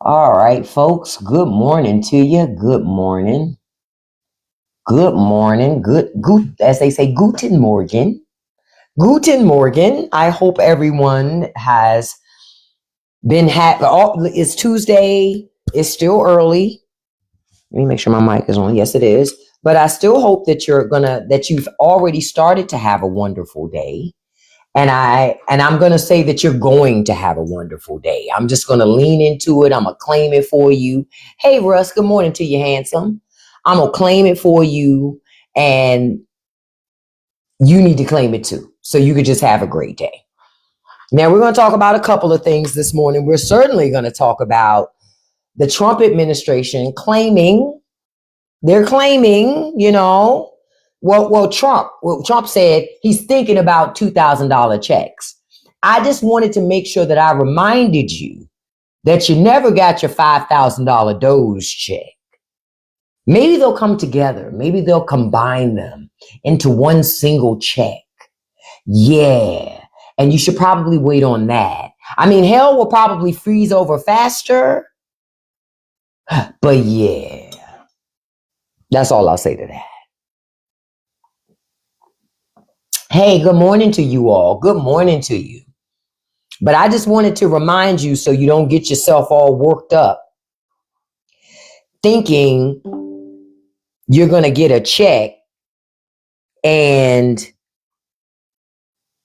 All right, folks. Good morning to you. Good morning. Good morning. Good, as they say, Guten Morgen. Guten Morgen. I hope everyone has been it's Tuesday. It's still early. Let me make sure my mic is on. Yes, it is. But I still hope that you've already started to have a wonderful day. And I'm going to say that you're going to have a wonderful day. I'm just going to lean into it. I'm going to claim it for you. Hey, Russ, good morning to you, handsome. I'm going to claim it for you, and you need to claim it too. So you could just have a great day. Now, we're going to talk about a couple of things this morning. We're certainly going to talk about the Trump administration they're claiming, Trump said he's thinking about $2,000 checks. I just wanted to make sure that I reminded you that you never got your $5,000 Doge check. Maybe they'll come together. Maybe they'll combine them into one single check. Yeah. And you should probably wait on that. I mean, hell will probably freeze over faster. But yeah, that's all I'll say to that. Hey, good morning to you all. Good morning to you. But I just wanted to remind you so you don't get yourself all worked up thinking you're going to get a check and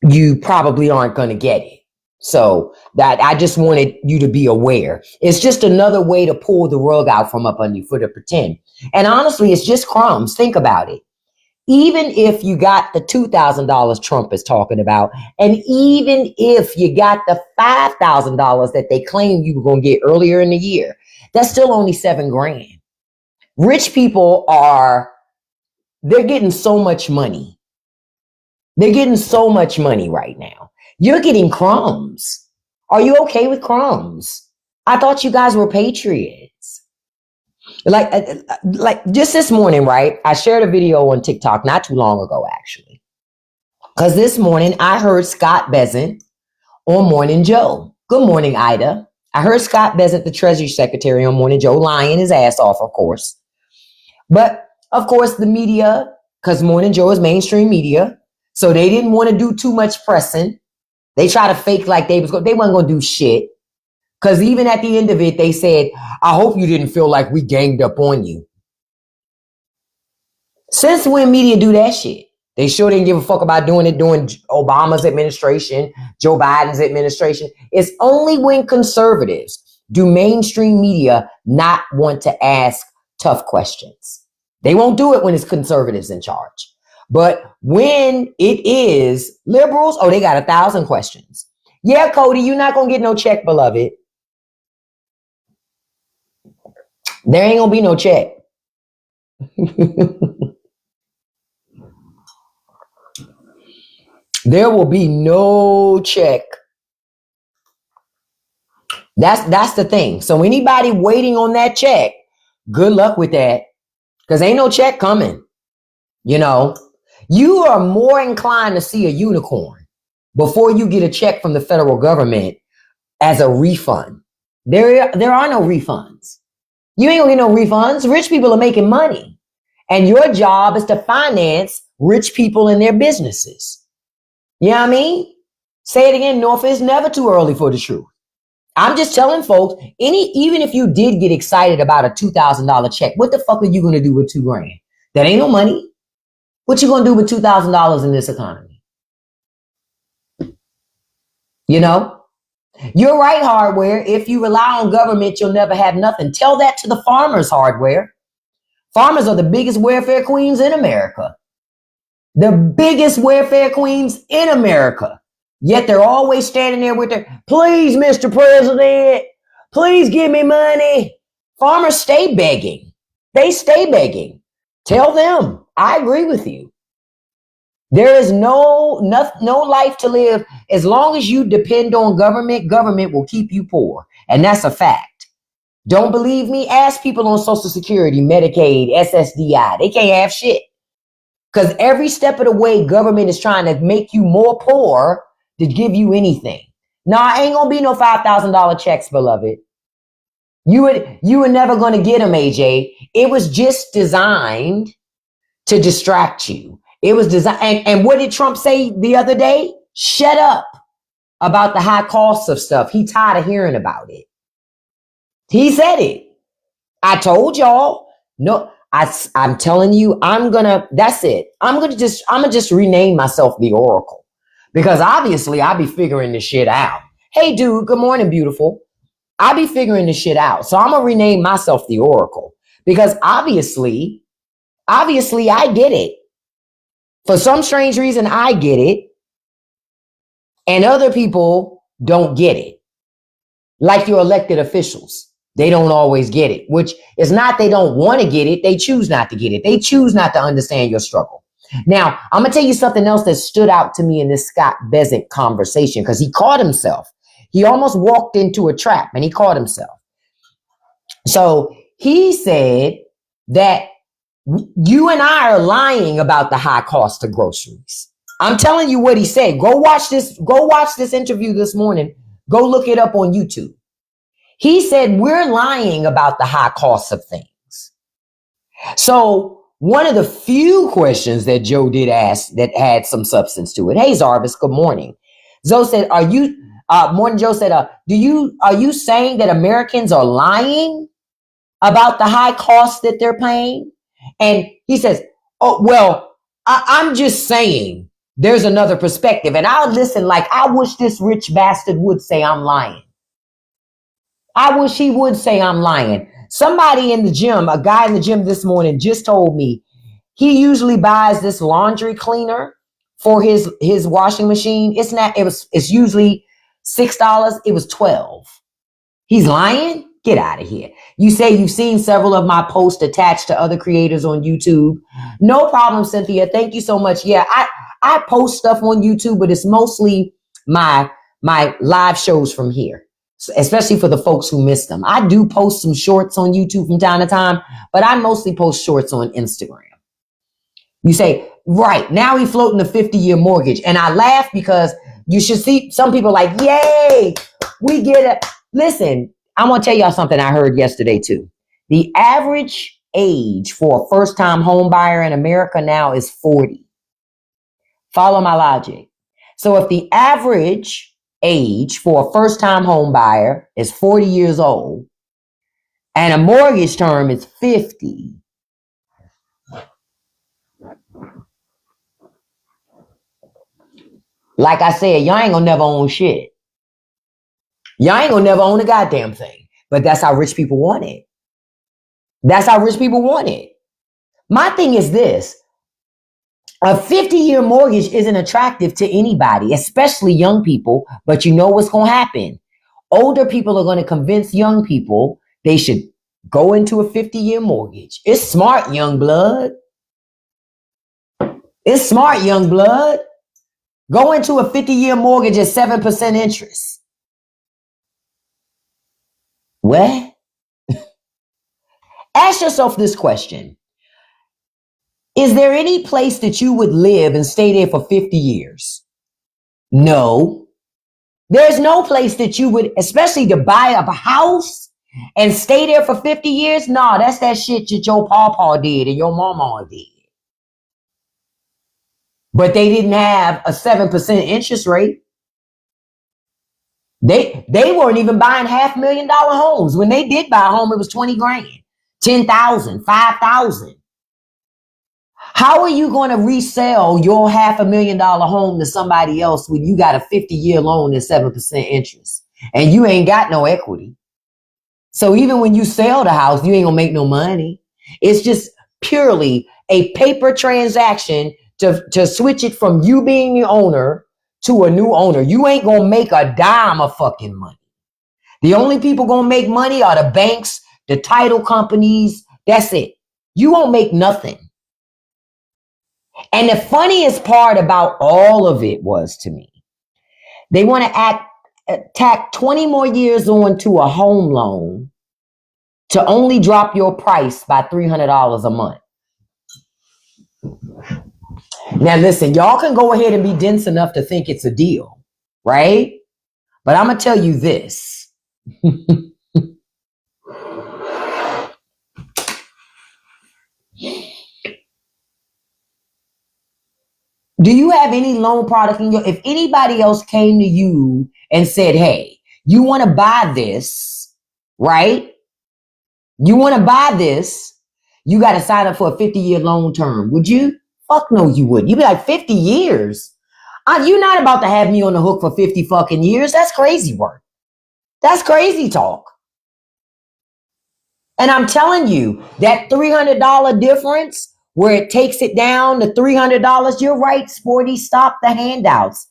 you probably aren't going to get it. So that I just wanted you to be aware. It's just another way to pull the rug out from up under your foot to pretend. And honestly, it's just crumbs. Think about it. Even if you got the $2,000 Trump is talking about, and even if you got the $5,000 that they claimed you were going to get earlier in the year, that's still only $7,000. Rich people they're getting so much money. They're getting so much money right now. You're getting crumbs. Are you okay with crumbs? I thought you guys were patriots. Like just this morning, right? I shared a video on TikTok not too long ago, actually. Because this morning I heard Scott Bessent on Morning Joe. Good morning, Ida. I heard Scott Bessent, the Treasury Secretary, on Morning Joe, lying his ass off, of course. But, of course, the media, because Morning Joe is mainstream media, so they didn't want to do too much pressing. They try to fake like they wasn't going to do shit. Because even at the end of it, they said, I hope you didn't feel like we ganged up on you. Since when media do that shit? They sure didn't give a fuck about doing it during Obama's administration, Joe Biden's administration. It's only when conservatives do mainstream media not want to ask tough questions. They won't do it when it's conservatives in charge. But when it is liberals, they got 1,000 questions. Yeah, Cody, you're not going to get no check, beloved. There ain't going to be no check. There will be no check. That's the thing. So anybody waiting on that check, good luck with that. Because ain't no check coming. You are more inclined to see a unicorn before you get a check from the federal government as a refund. There are no refunds. You ain't gonna get no refunds. Rich people are making money. And your job is to finance rich people and their businesses. You know what I mean? Say it again, North, it's never too early for the truth. I'm just telling folks, even if you did get excited about a $2,000 check, what the fuck are you gonna do with $2,000? That ain't no money. What you gonna do with $2,000 in this economy? You're right, Hardware. If you rely on government, you'll never have nothing. Tell that to the farmers, Hardware. Farmers are the biggest welfare queens in America. The biggest welfare queens in America. Yet they're always standing there with their, please, Mr. President, please give me money. Farmers stay begging. They stay begging. Tell them, I agree with you. There is no life to live. As long as you depend on government, government will keep you poor. And that's a fact. Don't believe me? Ask people on Social Security, Medicaid, SSDI. They can't have shit. Because every step of the way, government is trying to make you more poor to give you anything. Nah, ain't going to be no $5,000 checks, beloved. You were never going to get them, AJ. It was just designed to distract you. It was designed. And what did Trump say the other day? Shut up about the high costs of stuff. He tired of hearing about it. He said it. I told y'all. No, I'm telling you, that's it. I'm gonna just rename myself the Oracle. Because obviously I'll be figuring this shit out. Hey dude, good morning, beautiful. I'll be figuring this shit out. So I'm gonna rename myself the Oracle. Because obviously I get it. For some strange reason, I get it. And other people don't get it. Like your elected officials. They don't always get it, which is not they don't want to get it. They choose not to get it. They choose not to understand your struggle. Now, I'm going to tell you something else that stood out to me in this Scott Besant conversation because he caught himself. He almost walked into a trap and he caught himself. So he said that you and I are lying about the high cost of groceries. I'm telling you what he said. Go watch this interview this morning. Go look it up on YouTube. He said, we're lying about the high costs of things. So one of the few questions that Joe did ask that had some substance to it. Hey, Zarvis, good morning. Zoe said, morning, Joe said, are you saying that Americans are lying about the high costs that they're paying? And he says, oh, well, I'm just saying there's another perspective. And I'll listen like I wish this rich bastard would say I'm lying. I wish he would say I'm lying. Somebody in the gym, a guy in the gym this morning just told me he usually buys this laundry cleaner for his washing machine. It's usually $6. It was $12. He's lying? Get out of here. You say you've seen several of my posts attached to other creators on YouTube. No problem, Cynthia. Thank you so much. Yeah, I post stuff on YouTube, but it's mostly my live shows from here. Especially for the folks who missed them. I do post some shorts on YouTube from time to time, but I mostly post shorts on Instagram. You say, right, now he's floating a 50-year mortgage. And I laugh because you should see some people like, yay, we get it. Listen, I'm going to tell y'all something I heard yesterday too. The average age for a first-time home buyer in America now is 40. Follow my logic. So if the average age for a first-time home buyer is 40 years old and a mortgage term is 50. Like I said, y'all ain't gonna never own shit. Y'all ain't gonna never own a goddamn thing. But that's how rich people want it. That's how rich people want it. My thing is this. A 50-year mortgage isn't attractive to anybody, especially young people. But you know what's going to happen? Older people are going to convince young people they should go into a 50-year mortgage. It's smart, young blood. It's smart, young blood. Go into a 50-year mortgage at 7% interest. What? Ask yourself this question. Is there any place that you would live and stay there for 50 years? No. There's no place that you would, especially to buy up a house and stay there for 50 years. No, that's that shit that your pawpaw did and your mama did. But they didn't have a 7% interest rate. They weren't even buying $500,000 homes. When they did buy a home, it was 20 grand, 10,000, 5,000. How are you going to resell your $500,000 home to somebody else when you got a 50-year loan at 7% interest and you ain't got no equity? So even when you sell the house, you ain't gonna make no money. It's just purely a paper transaction to switch it from you being the owner to a new owner. You ain't gonna make a dime of fucking money. The only people gonna make money are the banks, the title companies. That's it. You won't make nothing. And the funniest part about all of it was, to me, they want to tack 20 more years on to a home loan to only drop your price by $300 a month. Now, listen, y'all can go ahead and be dense enough to think it's a deal, right? But I'm going to tell you this. Do you have any loan product in your, if anybody else came to you and said, hey, you want to buy this, right? You want to buy this, you got to sign up for a 50-year loan term. Would you? Fuck no, you wouldn't. You'd be like, 50 years? You're not about to have me on the hook for 50 fucking years. That's crazy work. That's crazy talk. And I'm telling you, that $300 difference where it takes it down to $300, you're right, Sporty. Stop the handouts.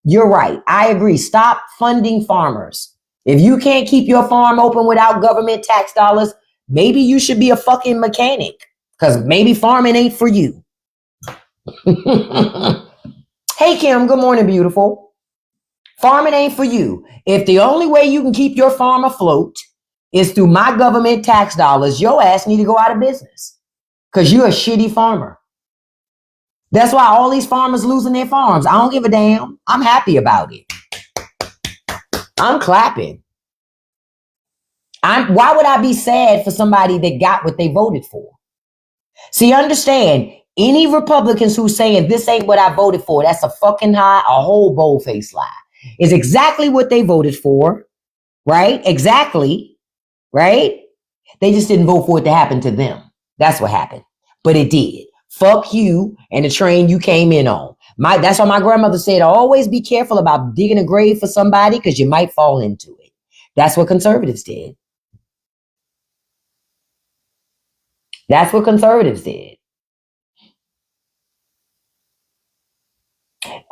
You're right. I agree. Stop funding farmers. If you can't keep your farm open without government tax dollars, maybe you should be a fucking mechanic, because maybe farming ain't for you. Hey, Kim, good morning, beautiful. Farming ain't for you. If the only way you can keep your farm afloat is through my government tax dollars, your ass need to go out of business because you're a shitty farmer. That's why all these farmers losing their farms. I don't give a damn. I'm happy about it. I'm clapping. Why would I be sad for somebody that got what they voted for? See, understand, any Republicans who saying this ain't what I voted for, that's a fucking lie, a whole bold-faced lie. It's exactly what they voted for, right? Exactly, right? They just didn't vote for it to happen to them. That's what happened. But it did. Fuck you and the train you came in on. That's why my grandmother said, always be careful about digging a grave for somebody because you might fall into it. That's what conservatives did. That's what conservatives did.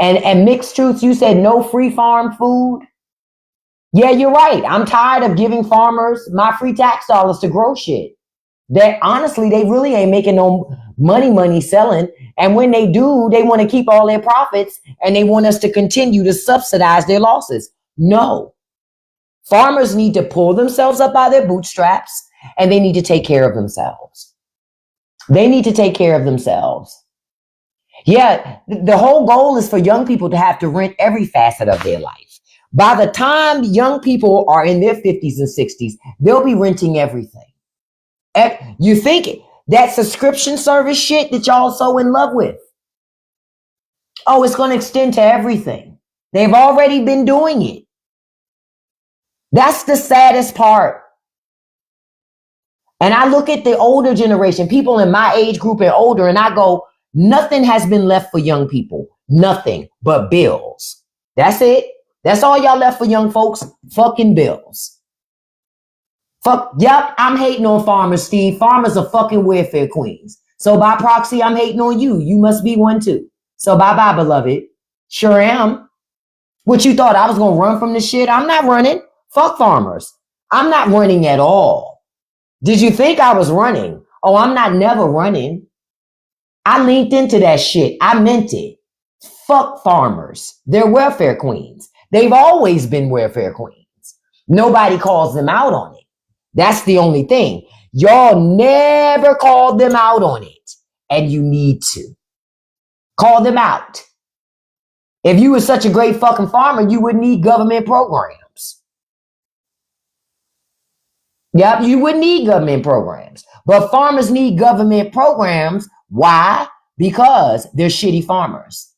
And mixed truths, you said no free farm food. Yeah, you're right. I'm tired of giving farmers my free tax dollars to grow shit. That honestly, they really ain't making no money selling. And when they do, they want to keep all their profits and they want us to continue to subsidize their losses. No. Farmers need to pull themselves up by their bootstraps and they need to take care of themselves. They need to take care of themselves. Yeah, the whole goal is for young people to have to rent every facet of their life. By the time young people are in their 50s and 60s, they'll be renting everything. You think that subscription service shit that y'all so in love with? Oh, it's going to extend to everything. They've already been doing it. That's the saddest part. And I look at the older generation, people in my age group and older, and I go, nothing has been left for young people. Nothing but bills. That's it. That's all y'all left for young folks. Fucking bills. Fuck. Yep. I'm hating on farmers, Steve. Farmers are fucking welfare queens. So by proxy, I'm hating on you. You must be one too. So bye-bye, beloved. Sure am. What you thought I was going to run from this shit? I'm not running. Fuck farmers. I'm not running at all. Did you think I was running? Oh, I'm not never running. I linked into that shit. I meant it. Fuck farmers. They're welfare queens. They've always been welfare queens. Nobody calls them out on it. That's the only thing. Y'all never called them out on it. And you need to. Call them out. If you were such a great fucking farmer, you wouldn't need government programs. Yep, you wouldn't need government programs. But farmers need government programs. Why? Because they're shitty farmers.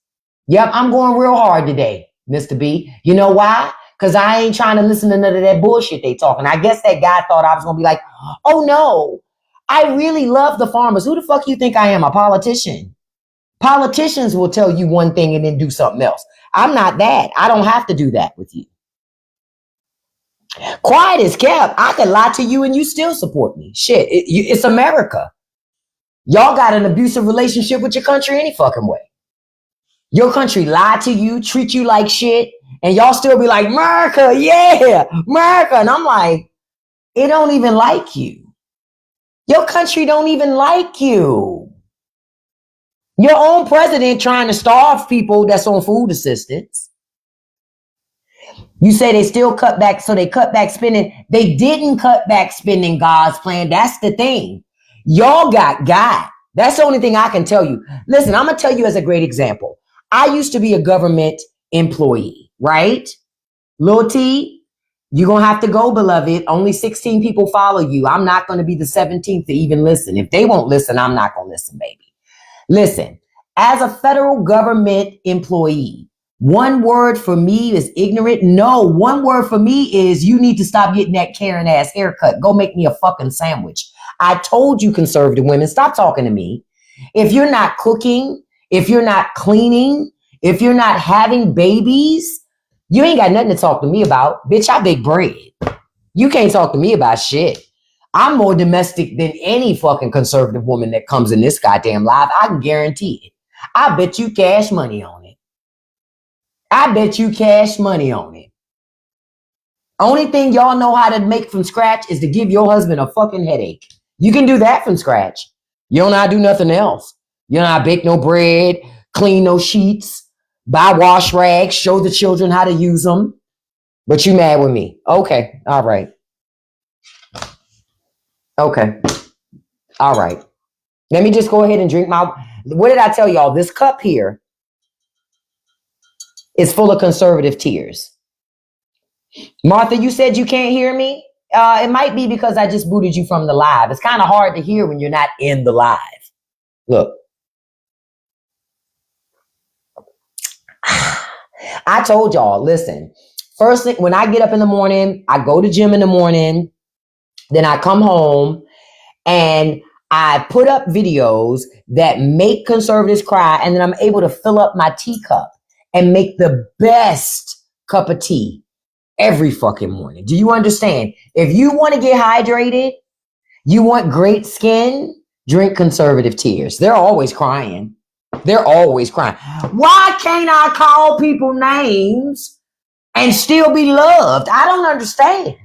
Yep, I'm going real hard today, Mr. B. You know why? Because I ain't trying to listen to none of that bullshit they talking. I guess that guy thought I was going to be like, oh no, I really love the farmers. Who the fuck you think I am, a politician? Politicians will tell you one thing and then do something else. I'm not that. I don't have to do that with you. Quiet as kept. I could lie to you and you still support me. Shit, it's America. Y'all got an abusive relationship with your country any fucking way. Your country lied to you, treat you like shit, and y'all still be like, America, yeah, America. And I'm like, it don't even like you. Your country don't even like you. Your own president trying to starve people that's on food assistance. You say they still cut back, so they cut back spending. They didn't cut back spending God's plan. That's the thing. Y'all got God. That's the only thing I can tell you. Listen, I'm going to tell you as a great example. I used to be a government employee, right? Lil T, you're going to have to go, beloved. Only 16 people follow you. I'm not going to be the 17th to even listen. If they won't listen, I'm not going to listen, baby. Listen, As a federal government employee, one word for me is ignorant. No, one word for me is you need to stop getting that Karen ass haircut. Go make me a fucking sandwich. I told you, conservative women, stop talking to me. If you're not cooking, if you're not cleaning, if you're not having babies, you ain't got nothing to talk to me about. Bitch, I bake bread. You can't talk to me about shit. I'm more domestic than any fucking conservative woman that comes in this goddamn live. I can guarantee it. I bet you cash money on it. I bet you cash money on it. Only thing y'all know how to make from scratch is to give your husband a fucking headache. You can do that from scratch. You don't know how to do nothing else. You don't know how to bake no bread, clean no sheets, buy wash rags, show the children how to use them. But you mad with me. Okay. All right. Okay. All right. Let me just go ahead and drink my... What did I tell y'all? This cup here is full of conservative tears. Martha, you said you can't hear me? It might be because I just booted you from the live. It's kind of hard to hear when you're not in the live. Look. I told y'all, listen, first thing, when I get up in the morning, I go to gym in the morning, then I come home and I put up videos that make conservatives cry, and then I'm able to fill up my teacup and make the best cup of tea every fucking morning. Do you understand? If you want to get hydrated, you want great skin, drink conservative tears. They're always crying. They're always crying. Why can't I call people names and still be loved? I don't understand.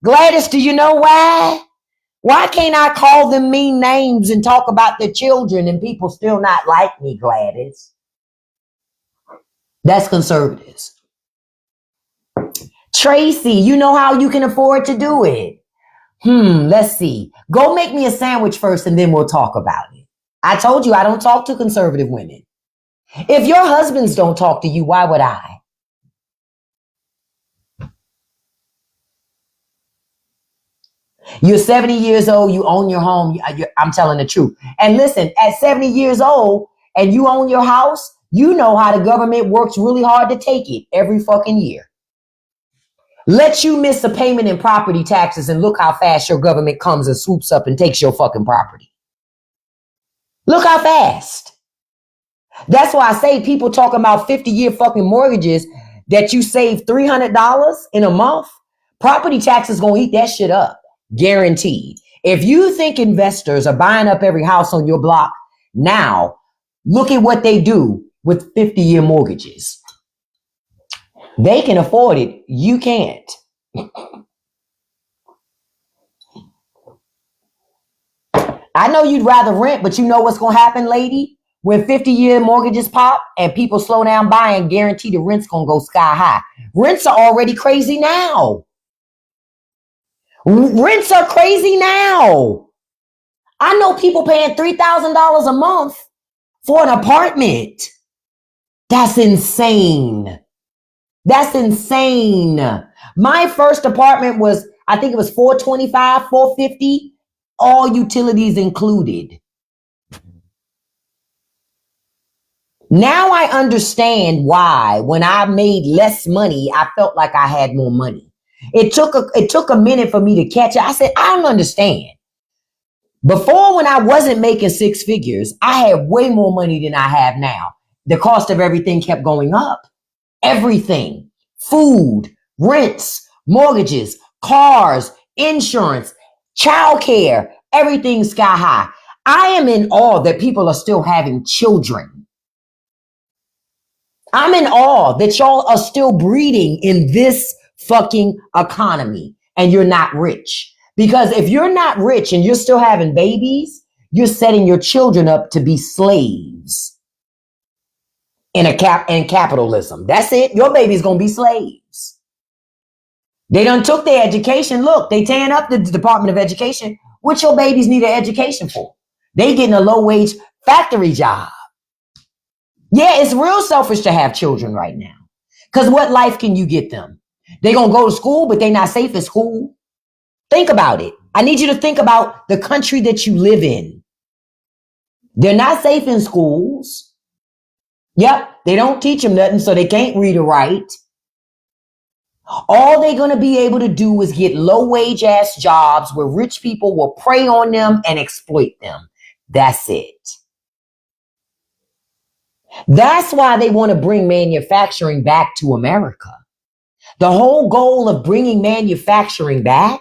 Gladys, do you know why? Why can't I call them mean names and talk about their children and people still not like me, Gladys? That's conservatives. Tracy, you know how you can afford to do it. Let's see. Go make me a sandwich first and then we'll talk about it. I told you I don't talk to conservative women. If your husbands don't talk to you, why would I? You're 70 years old, you own your home. I'm telling the truth. And listen, at 70 years old and you own your house, you know how the government works really hard to take it every fucking year. Let you miss a payment in property taxes and look how fast your government comes and swoops up and takes your fucking property. Look how fast. That's why I say people talking about 50-year fucking mortgages that you save $300 in a month. Property taxes gonna eat that shit up. Guaranteed. If you think investors are buying up every house on your block now, look at what they do with 50-year mortgages. They can afford it. You can't. I know you'd rather rent, but you know what's going to happen, lady? When 50-year mortgages pop and people slow down buying, guarantee the rent's going to go sky high. Rents are already crazy now. Rents are crazy now. I know people paying $3,000 a month for an apartment. That's insane. That's insane. My first apartment was, I think it was $425, $450, all utilities included. Now I understand why when I made less money, I felt like I had more money. It took a minute for me to catch it. I said, I don't understand. Before, when I wasn't making six figures, I had way more money than I have now. The cost of everything kept going up. Everything, food, rents, mortgages, cars, insurance, childcare, everything sky high. I am in awe that people are still having children. I'm in awe that y'all are still breeding in this fucking economy and you're not rich. Because if you're not rich and you're still having babies, you're setting your children up to be slaves. In capitalism. That's it. Your baby's gonna be slaves. They done took their education. Look, they tearing up the Department of Education. What your babies need an education for? They getting a low-wage factory job. Yeah, it's real selfish to have children right now. Because what life can you get them? They gonna go to school, but they not safe at school. Think about it. I need you to think about the country that you live in. They're not safe in schools. Yep, they don't teach them nothing, so they can't read or write. All they're going to be able to do is get low wage ass jobs where rich people will prey on them and exploit them. That's it. That's why they want to bring manufacturing back to America. The whole goal of bringing manufacturing back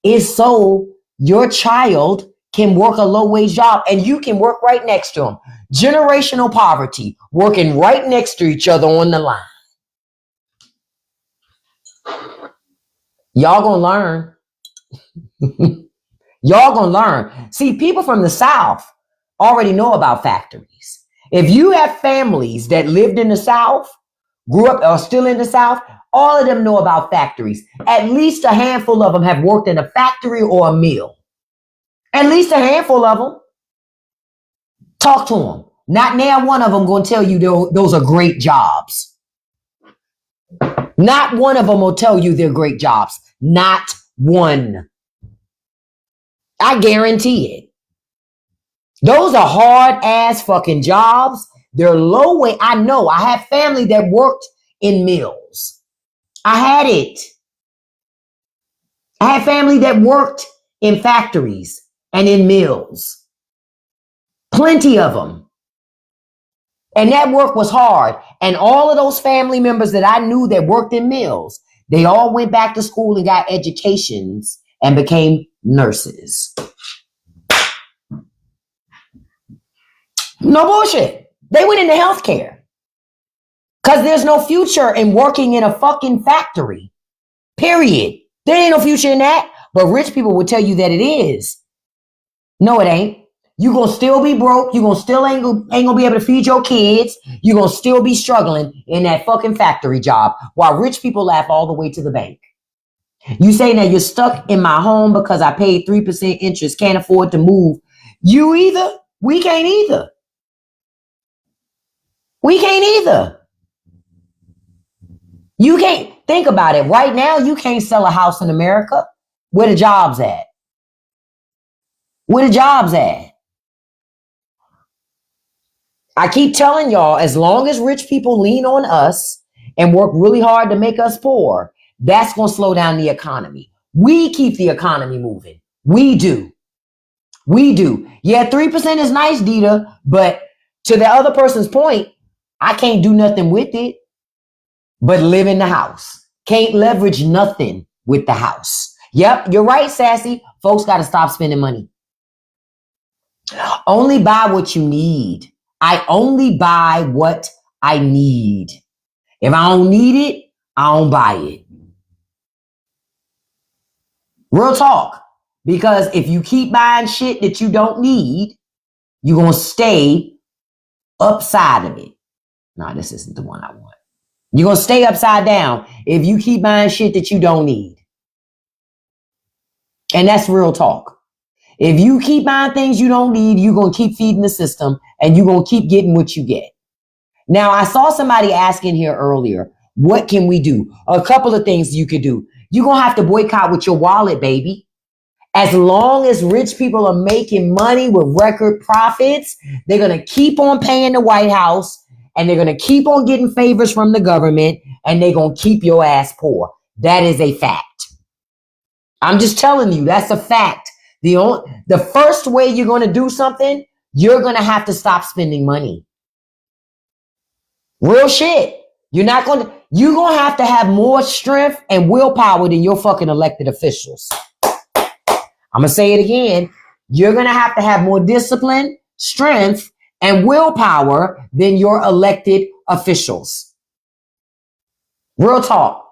is so your child can work a low wage job and you can work right next to them. Generational poverty, working right next to each other on the line. Y'all gonna learn. Y'all gonna learn. See, people from the South already know about factories. If you have families that lived in the South, grew up or still in the South, all of them know about factories. At least a handful of them have worked in a factory or a mill. At least a handful of them. Talk to them. Not now one of them going to tell you those are great jobs. Not one of them will tell you they're great jobs. Not one. I guarantee it. Those are hard ass fucking jobs. They're low wage. I know. I have family that worked in mills. I had it. I had family that worked in factories and in mills. Plenty of them. And that work was hard. And all of those family members that I knew that worked in mills, they all went back to school and got educations and became nurses. No bullshit. They went into healthcare. Because there's no future in working in a fucking factory. Period. There ain't no future in that. But rich people will tell you that it is. No, it ain't. You're going to still be broke. You're going to still ain't going to be able to feed your kids. You're going to still be struggling in that fucking factory job while rich people laugh all the way to the bank. You say that you're stuck in my home because I paid 3% interest, can't afford to move. You either. We can't either. We can't either. You can't think about it. Right now, you can't sell a house in America. Where the jobs at? Where the jobs at? I keep telling y'all, as long as rich people lean on us and work really hard to make us poor, that's going to slow down the economy. We keep the economy moving. We do. We do. Yeah, 3% is nice, Dita, but to the other person's point, I can't do nothing with it but live in the house. Can't leverage nothing with the house. Yep, you're right, Sassy. Folks got to stop spending money. Only buy what you need. I only buy what I need. If I don't need it, I don't buy it. Real talk. Because if you keep buying shit that you don't need, you're going to stay upside of it. No, this isn't the one I want. You're going to stay upside down if you keep buying shit that you don't need. And that's real talk. If you keep buying things you don't need, you're going to keep feeding the system and you're going to keep getting what you get. Now, I saw somebody asking here earlier, what can we do? A couple of things you could do. You're going to have to boycott with your wallet, baby. As long as rich people are making money with record profits, they're going to keep on paying the White House and they're going to keep on getting favors from the government and they're going to keep your ass poor. That is a fact. I'm just telling you, that's a fact. The first way you're going to do something, you're going to have to stop spending money. Real shit. You're going to have more strength and willpower than your fucking elected officials. I'm going to say it again. You're going to have more discipline, strength, and willpower than your elected officials. Real talk.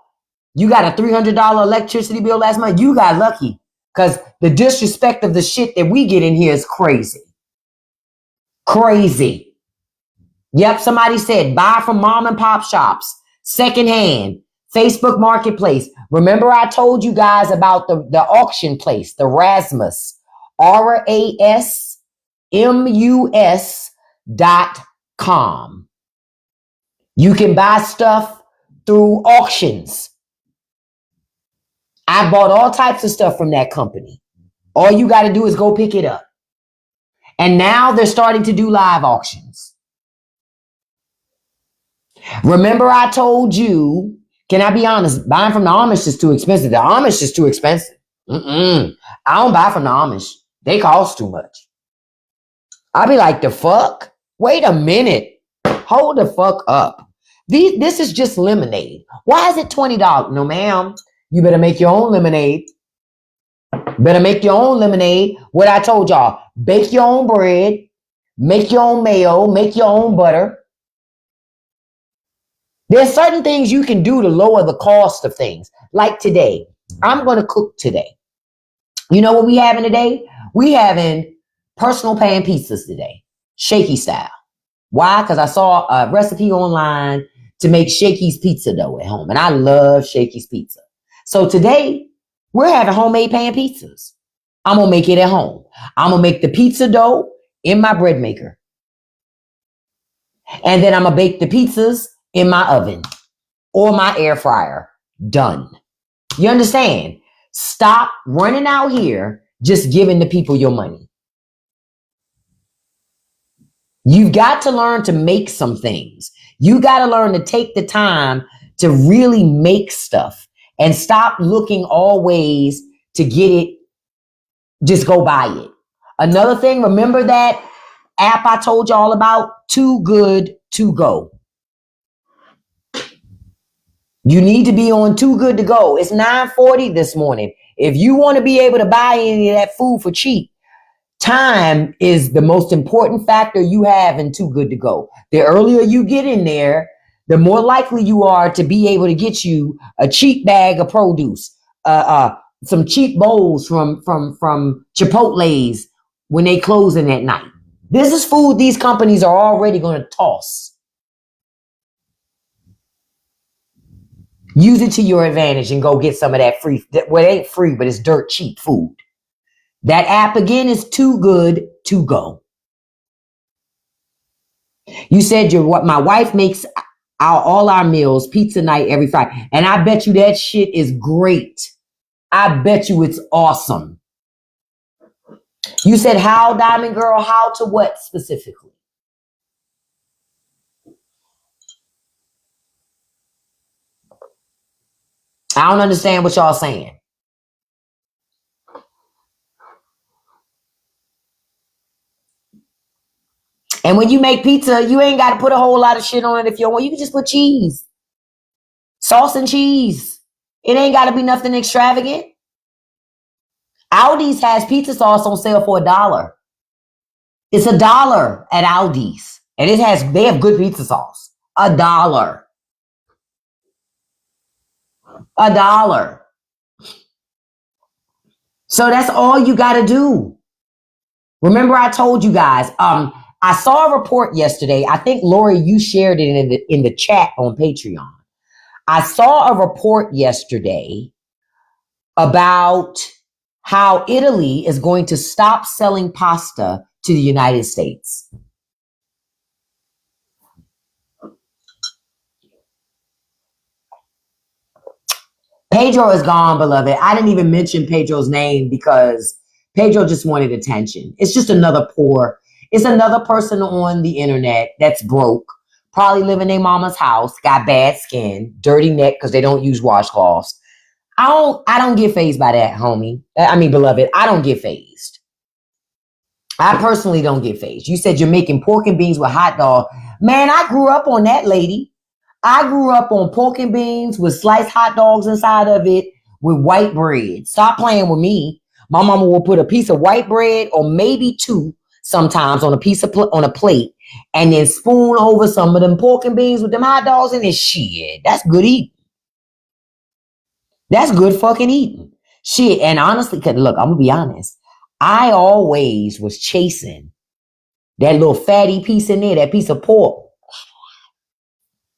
You got a $300 electricity bill last month. You got lucky because the disrespect of the shit that we get in here is crazy. Crazy. Yep, somebody said buy from mom and pop shops, secondhand, Facebook Marketplace. Remember I told you guys about the auction place, the Rasmus, RASMUS.com. You can buy stuff through auctions. I bought all types of stuff from that company. All you got to do is go pick it up. And now they're starting to do live auctions. Remember I told you, can I be honest? Buying from the Amish is too expensive. The Amish is too expensive. I don't buy from the Amish. They cost too much. I'll be like, the fuck? Wait a minute. Hold the fuck up. This is just lemonade. Why is it $20? No, ma'am. You better make your own lemonade. Better make your own lemonade. What I told y'all, bake your own bread, make your own mayo, make your own butter. There's certain things you can do to lower the cost of things. Like today, I'm going to cook today. You know what we having today? We having personal pan pizzas today, shaky style. Why? Because I saw a recipe online to make Shakey's pizza dough at home, and I love Shakey's pizza. So today, we're having homemade pan pizzas. I'm going to make it at home. I'm going to make the pizza dough in my bread maker. And then I'm going to bake the pizzas in my oven or my air fryer. Done. You understand? Stop running out here just giving the people your money. You've got to learn to make some things. You got to learn to take the time to really make stuff and stop looking always to get it. Just go buy it. Another thing, remember that app I told y'all about? Too Good To Go. You need to be on Too Good To Go. It's 9:40 this morning. If you want to be able to buy any of that food for cheap, time is the most important factor you have in Too Good To Go. The earlier you get in there, the more likely you are to be able to get you a cheap bag of produce, some cheap bowls from Chipotle's when they closing at night. This is food these companies are already going to toss. Use it to your advantage and go get some of that free, well, it ain't free, but it's dirt cheap food. That app again is Too Good To Go. You said my wife makes all our meals, pizza night every Friday. And I bet you that shit is great. I bet you it's awesome. You said how, Diamond Girl? How to what specifically? I don't understand what y'all saying. And when you make pizza, you ain't got to put a whole lot of shit on it if you don't want. You can just put cheese. Sauce and cheese. It ain't got to be nothing extravagant. Aldi's has pizza sauce on sale for $1. It's $1 at Aldi's. And they have good pizza sauce. $1. $1. So that's all you got to do. Remember I told you guys, I saw a report yesterday. I think, Lori, you shared it in the chat on Patreon. I saw a report yesterday about how Italy is going to stop selling pasta to the United States. Pedro is gone, beloved. I didn't even mention Pedro's name because Pedro just wanted attention. It's just it's another person on the internet that's broke, probably live in their mama's house, got bad skin, dirty neck because they don't use washcloths. I don't get fazed by that, homie. I mean, beloved, I don't get fazed. I personally don't get fazed. You said you're making pork and beans with hot dog. Man, I grew up on that, lady. I grew up on pork and beans with sliced hot dogs inside of it with white bread. Stop playing with me. My mama will put a piece of white bread or maybe two sometimes on a plate and then spoon over some of them pork and beans with them hot dogs in it. Shit, that's good eating. That's good fucking eating. Shit, and honestly, look, I'm gonna be honest. I always was chasing that little fatty piece in there, that piece of pork.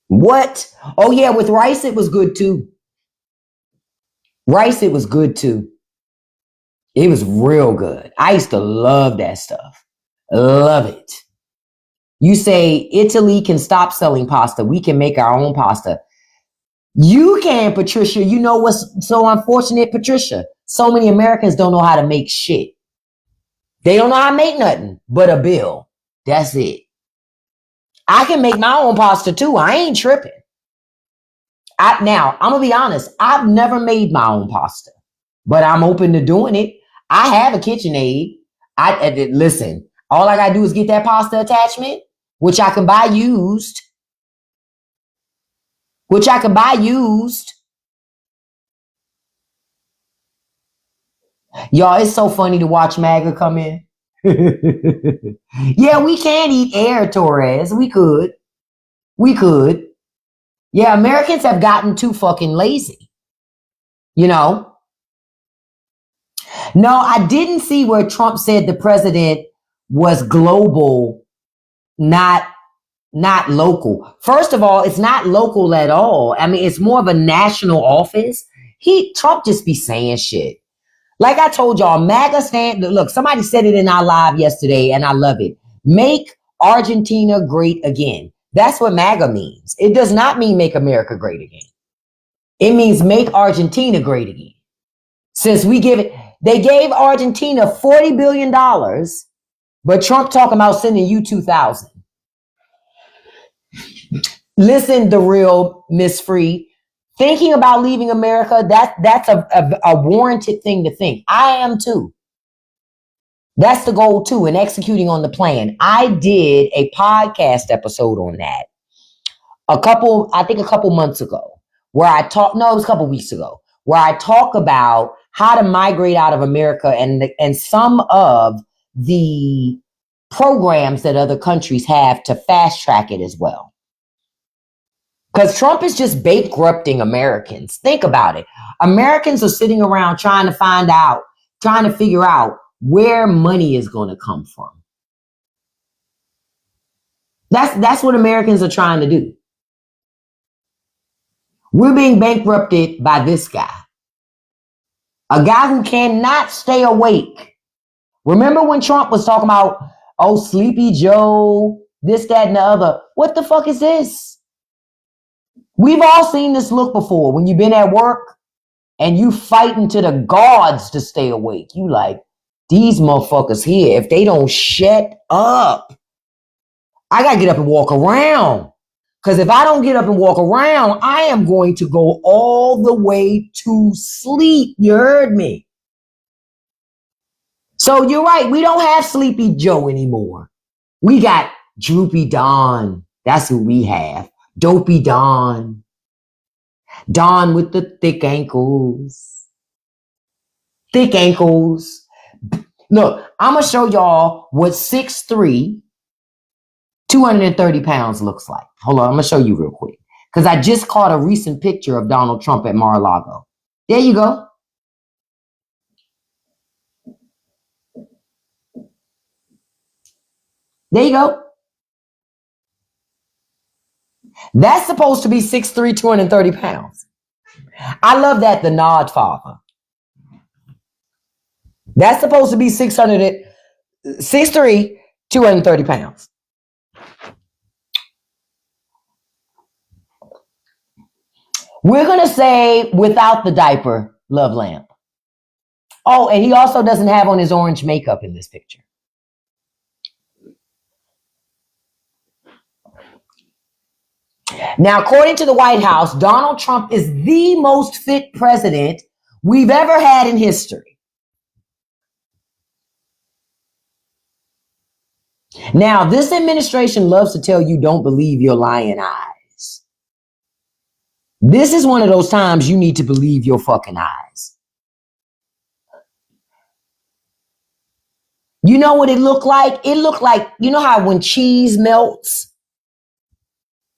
What? Oh yeah, with rice it was good too. Rice it was good too. It was real good. I used to love that stuff. Love it. You say Italy can stop selling pasta. We can make our own pasta. You can, Patricia. You know what's so unfortunate, Patricia? So many Americans don't know how to make shit. They don't know how to make nothing but a bill. That's it. I can make my own pasta too. I ain't tripping. Now, I'm gonna be honest. I've never made my own pasta, but I'm open to doing it. I have a KitchenAid. Listen. All I gotta do is get that pasta attachment, which I can buy used. Which I can buy used. Y'all, it's so funny to watch MAGA come in. Yeah, we can eat air, Torres. We could. We could. Yeah, Americans have gotten too fucking lazy. You know? No, I didn't see where Trump said the president was global, not local. First of all, it's not local at all. I mean, it's more of a national office. Trump just be saying shit. Like I told y'all, MAGA stand. Look, somebody said it in our live yesterday, and I love it. Make Argentina great again. That's what MAGA means. It does not mean make America great again. It means make Argentina great again. Since they gave Argentina $40 billion, but Trump talking about sending you 2,000. Listen, the real Miss Free, thinking about leaving America, that's a warranted thing to think. I am too. That's the goal too, and executing on the plan. I did a podcast episode on that a couple months ago, where I talk. No, it was a couple weeks ago, where I talk about how to migrate out of America and some of the programs that other countries have to fast track it as well. Because Trump is just bankrupting Americans. Think about it. Americans are sitting around trying to figure out where money is going to come from. That's what Americans are trying to do. We're being bankrupted by this guy. A guy who cannot stay awake. Remember when Trump was talking about, oh, Sleepy Joe, this, that, and the other? What the fuck is this? We've all seen this look before when you've been at work and you fighting to the gods to stay awake. You like, these motherfuckers here, if they don't shut up, I got to get up and walk around. Because if I don't get up and walk around, I am going to go all the way to sleep. You heard me. So you're right. We don't have Sleepy Joe anymore. We got Droopy Don. That's who we have. Dopey Don. Don with the thick ankles. Thick ankles. Look, I'm going to show y'all what 6'3", 230 pounds looks like. Hold on, I'm going to show you real quick. Because I just caught a recent picture of Donald Trump at Mar-a-Lago. There you go. There you go. That's supposed to be 6'3", 230 pounds. I love that, the Nod Father. That's supposed to be 6'3", 230 pounds. We're going to say without the diaper, Love Lamp. Oh, and he also doesn't have on his orange makeup in this picture. Now, according to the White House, Donald Trump is the most fit president we've ever had in history. Now, this administration loves to tell you don't believe your lying eyes. This is one of those times you need to believe your fucking eyes. You know what it looked like? It looked like, you know how when cheese melts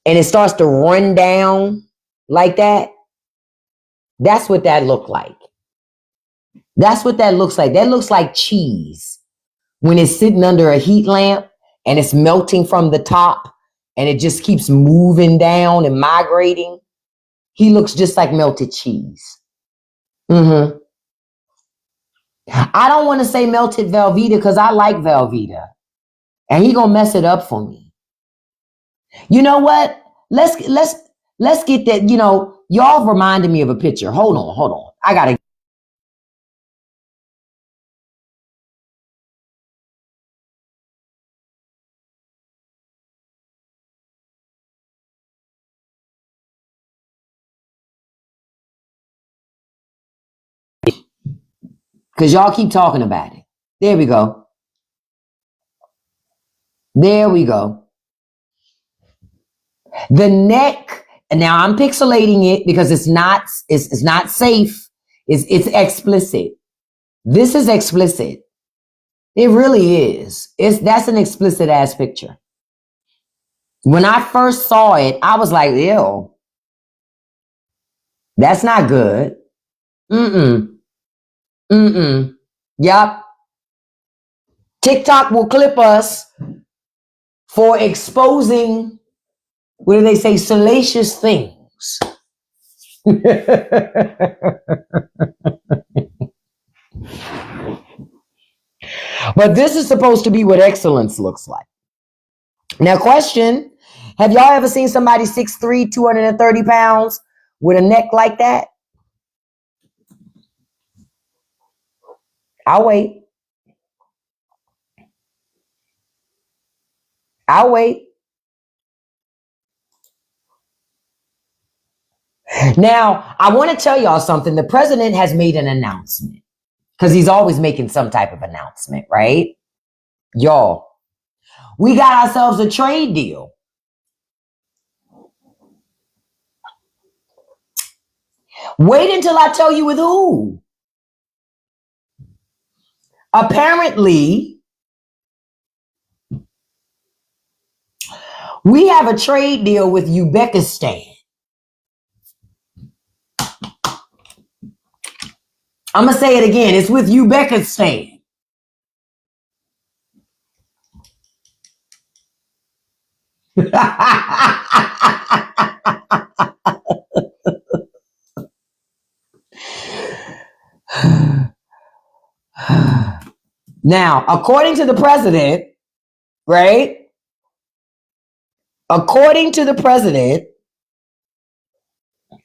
and it starts to run down like that? That's what that looked like. That's what that looks like. That looks like cheese when it's sitting under a heat lamp and it's melting from the top and it just keeps moving down and migrating. He looks just like melted cheese. I don't want to say melted Velveeta because I like Velveeta. And he gonna mess it up for me. You know what? Let's get that, y'all reminded me of a picture. Hold on. I gotta Because y'all keep talking about it. There we go. There we go. The neck, and now I'm pixelating it because it's not safe. It's explicit. This is explicit. It really is. That's an explicit ass picture. When I first saw it, I was like, ew. That's not good. Yup. TikTok will clip us for exposing, what do they say, salacious things. But this is supposed to be what excellence looks like. Now, question, have y'all ever seen somebody 6'3", 230 pounds with a neck like that? I'll wait. Now, I want to tell y'all something. The president has made an announcement because he's always making some type of announcement, right? Y'all, we got ourselves a trade deal. Wait until I tell you with who. Apparently, we have a trade deal with Uzbekistan. I'm going to say it again. It's with Uzbekistan. Now, according to the president, right? According to the president,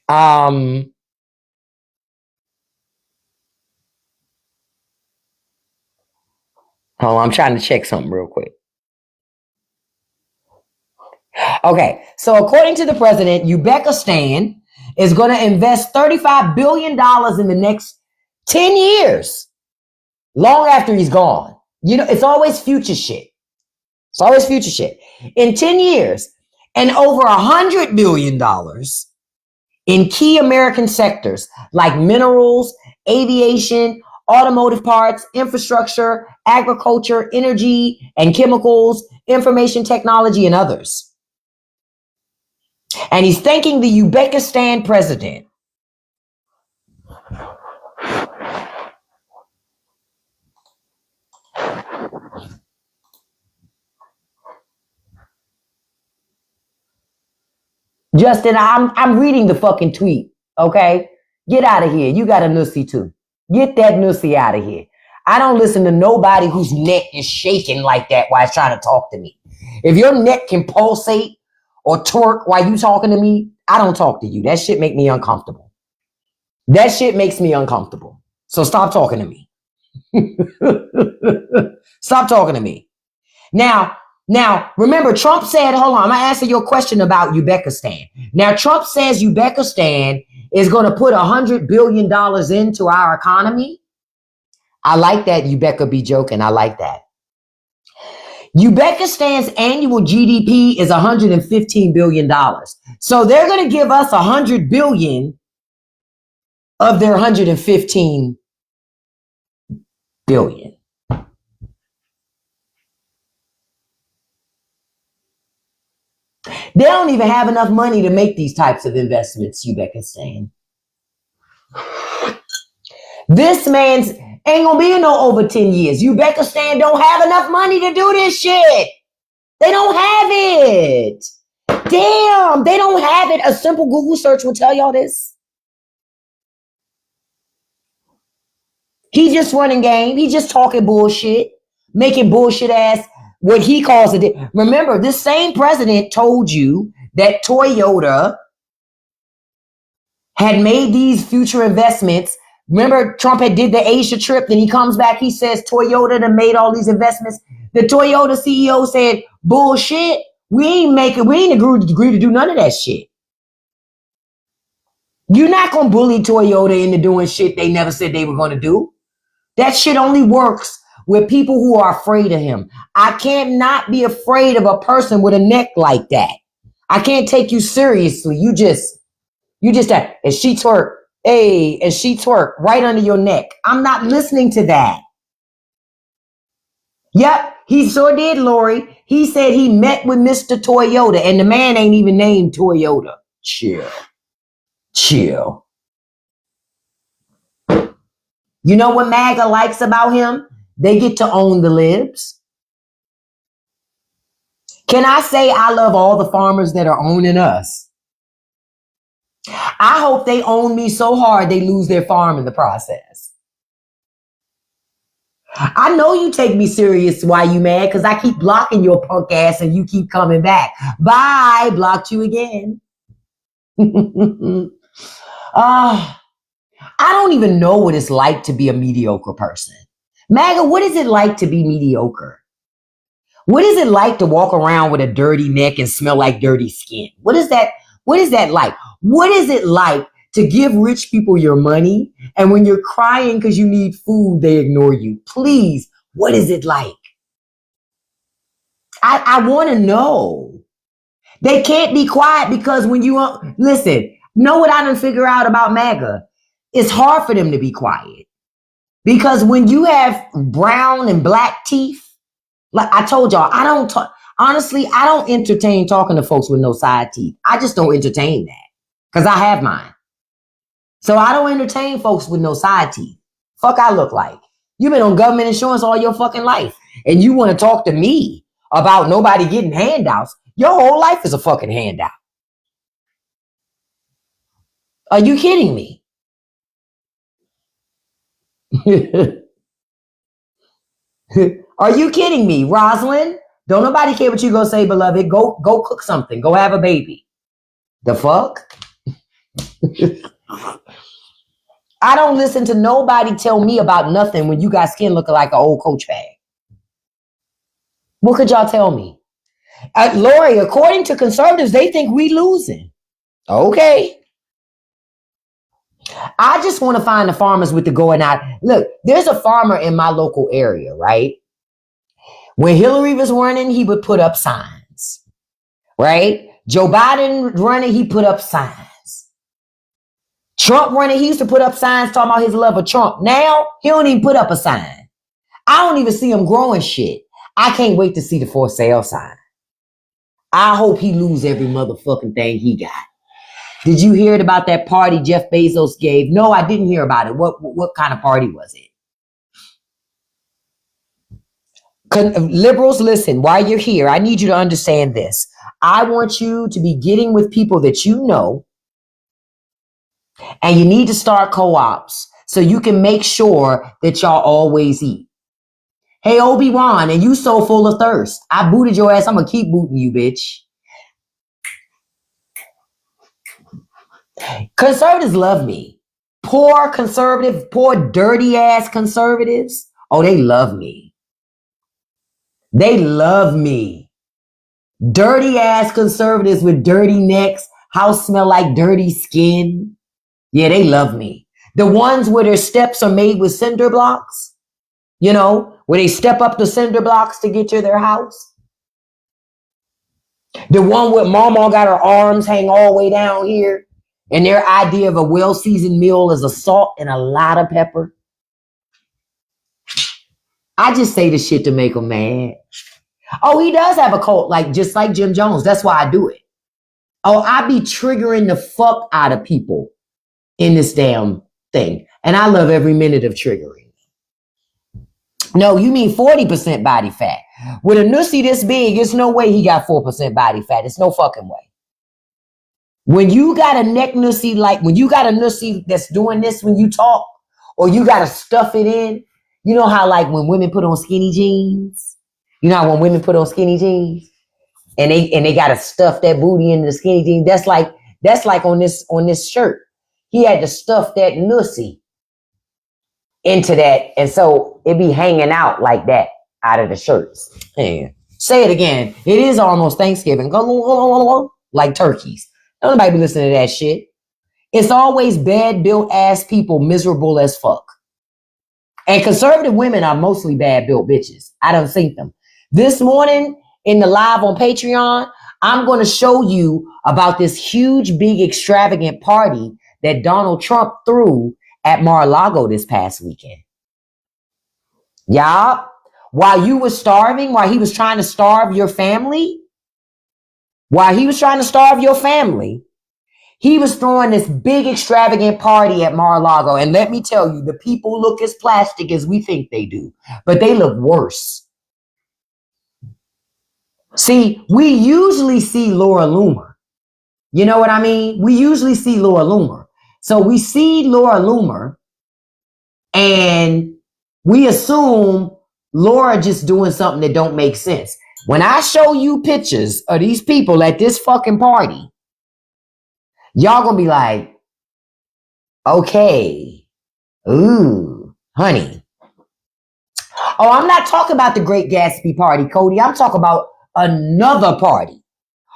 hold on, I'm trying to check something real quick. Okay, so according to the president, Uzbekistan is going to invest $35 billion in the next 10 years, long after he's gone. You know, it's always future shit. It's always future shit. In 10 years, and over $100 billion in key American sectors like minerals, aviation, automotive parts, infrastructure, agriculture, energy and chemicals, information technology, and others. And he's thanking the Uzbekistan president. Justin, I'm reading the fucking tweet, okay? Get out of here. You got a nussy too. Get that nussy out of here. I don't listen to nobody whose neck is shaking like that while he's trying to talk to me. If your neck can pulsate or twerk while you talking to me, I don't talk to you. That shit make me uncomfortable. That shit makes me uncomfortable. So stop talking to me. Stop talking to me. Now, remember, Trump said, hold on, I'm going to answer your question about Uzbekistan. Now, Trump says Uzbekistan is going to put $100 billion into our economy. I like that. You better be joking. I like that. Uzbekistan's annual GDP is $115 billion. So they're going to give us $100 billion of their $115 billion. They don't even have enough money to make these types of investments, Uzbekistan. This man's ain't gonna be in no over 10 years. Uzbekistan don't have enough money to do this shit. They don't have it. Damn, they don't have it. A simple Google search will tell y'all this. He just running game. He just talking bullshit, making bullshit ass what he calls it. Remember, this same president told you that Toyota had made these future investments. Remember, Trump had did the Asia trip, then he comes back, he says Toyota done made all these investments. The Toyota CEO said, bullshit, we ain't agree to do none of that shit. You're not gonna bully Toyota into doing shit they never said they were gonna do. That shit only works with people who are afraid of him. I can't not be afraid of a person with a neck like that. I can't take you seriously. You just that. And she twerk. Hey, and she twerk right under your neck. I'm not listening to that. Yep, he sure did, Lori. He said he met with Mr. Toyota, and the man ain't even named Toyota. Chill. Chill. You know what MAGA likes about him? They get to own the libs. Can I say I love all the farmers that are owning us? I hope they own me so hard they lose their farm in the process. I know you take me serious. Why you mad? Because I keep blocking your punk ass and you keep coming back. Bye. Blocked you again. I don't even know what it's like to be a mediocre person. MAGA, what is it like to be mediocre? What is it like to walk around with a dirty neck and smell like dirty skin? What is that? What is that like? What is it like to give rich people your money and when you're crying because you need food, they ignore you? Please, what is it like? I want to know. They can't be quiet because when you listen, know what I done figure out about MAGA? It's hard for them to be quiet because when you have brown and black teeth, like I told y'all, I don't talk. Honestly, I don't entertain talking to folks with no side teeth. I just don't entertain that because I have mine. So I don't entertain folks with no side teeth. Fuck I look like. You've been on government insurance all your fucking life and you want to talk to me about nobody getting handouts. Your whole life is a fucking handout. Are you kidding me? Are you kidding me, Rosalind? Don't nobody care what you go say, beloved. Go cook something. Go have a baby. The fuck? I don't listen to nobody tell me about nothing when you got skin looking like an old Coach bag. What could y'all tell me? Lori, according to conservatives, they think we losing. Okay. I just want to find the farmers with the going out. Look, there's a farmer in my local area, right? When Hillary was running, he would put up signs, right? Joe Biden running, he put up signs. Trump running, he used to put up signs talking about his love of Trump. Now, he don't even put up a sign. I don't even see him growing shit. I can't wait to see the for sale sign. I hope he lose every motherfucking thing he got. Did you hear about that party Jeff Bezos gave? No, I didn't hear about it. What kind of party was it? Liberals, listen, while you're here, I need you to understand this. I want you to be getting with people that you know, and you need to start co-ops so you can make sure that y'all always eat. Hey, Obi-Wan, and you so full of thirst. I booted your ass. I'm going to keep booting you, bitch. Conservatives love me. Poor conservative, poor dirty ass conservatives. Oh, they love me. They love me. Dirty ass conservatives with dirty necks, house smell like dirty skin. Yeah, they love me. The ones where their steps are made with cinder blocks, you know, where they step up the cinder blocks to get to their house. The one where mama got her arms hang all the way down here. And their idea of a well-seasoned meal is a salt and a lot of pepper. I just say the shit to make them mad. Oh, he does have a cult, just like Jim Jones. That's why I do it. Oh, I be triggering the fuck out of people in this damn thing. And I love every minute of triggering. No, you mean 40% body fat. With a nussy this big, there's no way he got 4% body fat. It's no fucking way. When you got a neck nussy, when you got a nussy that's doing this when you talk, or you got to stuff it in, you know how when women put on skinny jeans, you know how when women put on skinny jeans and they got to stuff that booty into the skinny jeans. That's like on this shirt. He had to stuff that nussy into that. And so it be hanging out like that out of the shirts. Yeah. Say it again. It is almost Thanksgiving. Like turkeys. Don't nobody be listening to that shit. It's always bad built ass people, miserable as fuck. And conservative women are mostly bad built bitches. I don't think them. This morning in the live on Patreon, I'm going to show you about this huge, big, extravagant party that Donald Trump threw at Mar-a-Lago this past weekend. Y'all, while you were starving, while he was trying to starve your family, he was throwing this big, extravagant party at Mar-a-Lago. And let me tell you, the people look as plastic as we think they do, but they look worse. See, we usually see Laura Loomer. You know what I mean? We usually see Laura Loomer. So we see Laura Loomer and we assume Laura just doing something that don't make sense. When I show you pictures of these people at this fucking party, y'all gonna be like, okay, ooh, honey. Oh, I'm not talking about the Great Gatsby party, Cody. I'm talking about another party.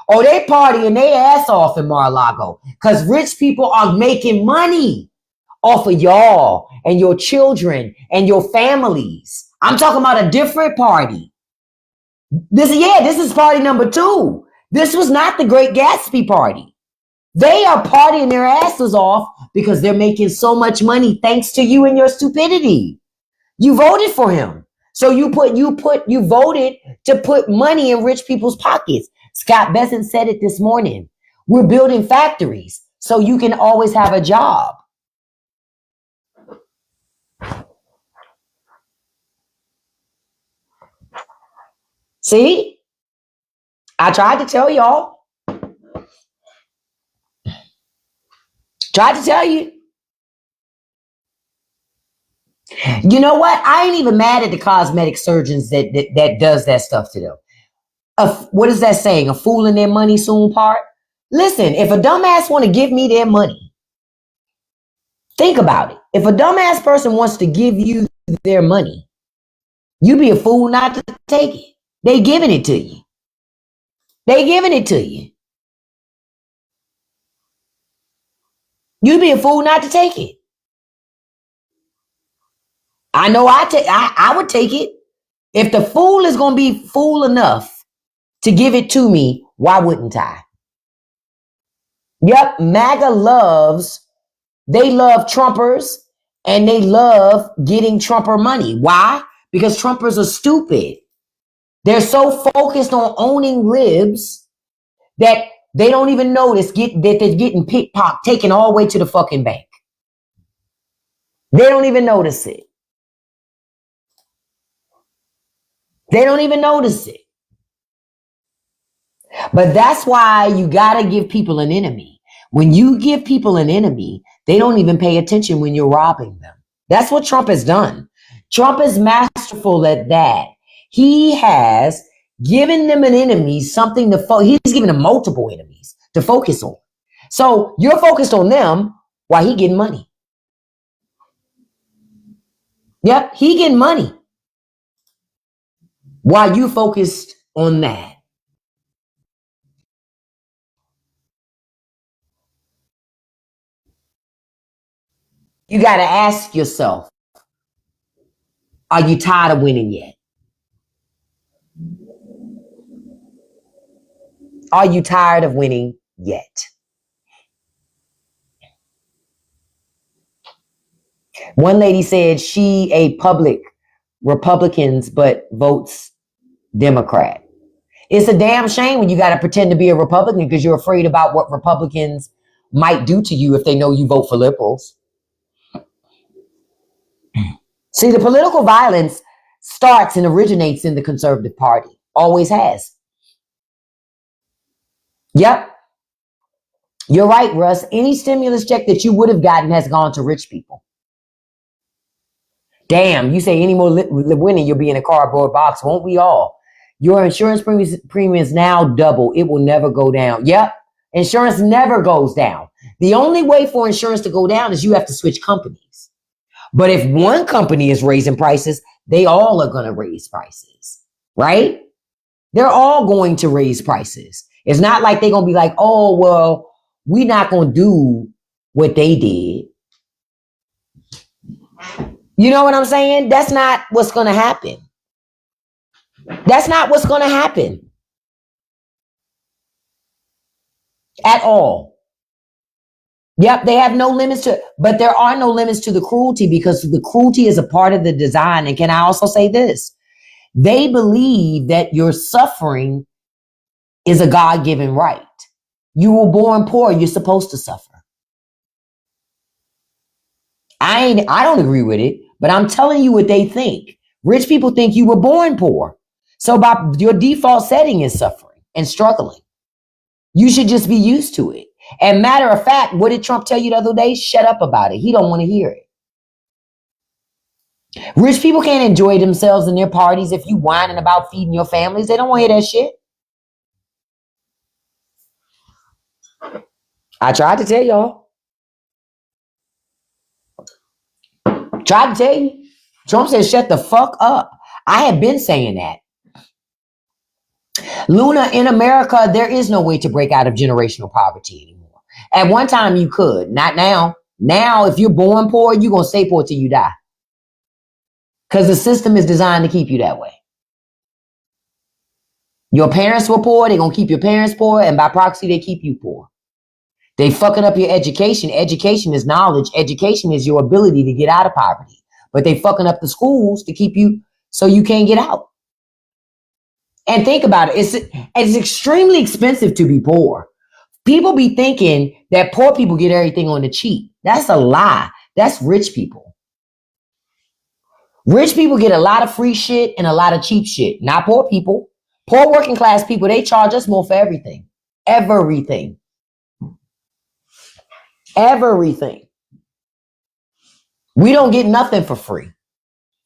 Oh, they partying their ass off in Mar-a-Lago because rich people are making money off of y'all and your children and your families. I'm talking about a different party. This is party number 2. This was not the Great Gatsby party. They are partying their asses off because they're making so much money thanks to you and your stupidity. You voted for him. So you voted to put money in rich people's pockets. Scott Bessent said it this morning. We're building factories so you can always have a job. See? I tried to tell y'all. Tried to tell you. You know what? I ain't even mad at the cosmetic surgeons that does that stuff to them. What is that saying? A fool in their money soon part? Listen, if a dumbass want to give me their money, think about it. If a dumbass person wants to give you their money, you be a fool not to take it. They giving it to you. You'd be a fool not to take it. I know I would take it. If the fool is going to be fool enough to give it to me, why wouldn't I? Yep, MAGA they love Trumpers and they love getting Trumper money. Why? Because Trumpers are stupid. They're so focused on owning libs that they don't even notice that they're getting pickpocket taken all the way to the fucking bank. They don't even notice it. But that's why you got to give people an enemy. When you give people an enemy, they don't even pay attention when you're robbing them. That's what Trump has done. Trump is masterful at that. He has given them an enemy, something to he's given them multiple enemies to focus on. So you're focused on them while he getting money. Yep, he getting money while you focused on that. You got to ask yourself, are you tired of winning yet? Are you tired of winning yet? One lady said she a public Republicans but votes Democrat. It's a damn shame when you got to pretend to be a Republican because you're afraid about what Republicans might do to you if they know you vote for liberals. See, the political violence starts and originates in the conservative party. Always has. Yep. You're right, Russ. Any stimulus check that you would have gotten has gone to rich people. Damn, you say any more winning, you'll be in a cardboard box. Won't we all? Your insurance premiums now double. It will never go down. Yep. Insurance never goes down. The only way for insurance to go down is you have to switch companies. But if one company is raising prices, they all are going to raise prices, right? They're all going to raise prices. It's not like they're going to be like, oh, well, we're not going to do what they did. You know what I'm saying? That's not what's going to happen. That's not what's going to happen at all. Yep, they have no limits to, but there are no limits to the cruelty because the cruelty is a part of the design. And can I also say this? They believe that your suffering is a God-given right. You were born poor, you're supposed to suffer. I don't agree with it, but I'm telling you what they think. Rich people think you were born poor. So by your default setting is suffering and struggling. You should just be used to it. And matter of fact, what did Trump tell you the other day? Shut up about it. He don't want to hear it. Rich people can't enjoy themselves in their parties if you whining about feeding your families. They don't want to hear that shit. I tried to tell y'all. Tried to tell you. Trump said, shut the fuck up. I have been saying that. Luna, in America, there is no way to break out of generational poverty anymore. At one time, you could. Not now. Now, if you're born poor, you're going to stay poor till you die. Because the system is designed to keep you that way. Your parents were poor, they're going to keep your parents poor, and by proxy, they keep you poor. They fucking up your education. Education is knowledge. Education is your ability to get out of poverty. But they fucking up the schools to keep you so you can't get out. And think about it. It's extremely expensive to be poor. People be thinking that poor people get everything on the cheap. That's a lie. That's rich people. Rich people get a lot of free shit and a lot of cheap shit. Not poor people. Poor working class people, they charge us more for everything. Everything. Everything. We don't get nothing for free.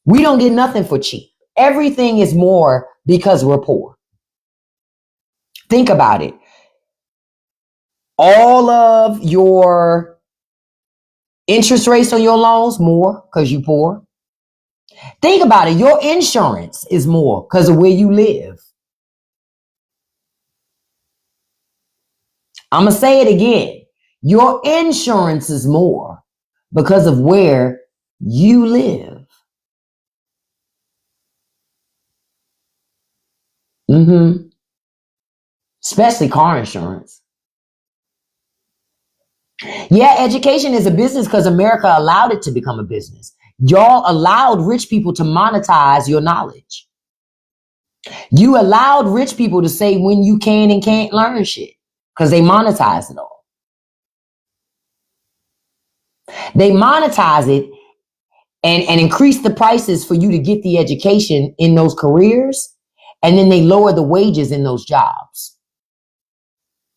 We don't get nothing for cheap. Everything is more because we're poor. Think about it. All of your interest rates on your loans more because you're poor. Think about it. Your insurance is more because of where you live. I'm going to say it again. Your insurance is more because of where you live. Especially car insurance. Yeah, education is a business because America allowed it to become a business. Y'all allowed rich people to monetize your knowledge. You allowed rich people to say when you can and can't learn shit because they monetize it all. They monetize it and increase the prices for you to get the education in those careers, and then they lower the wages in those jobs.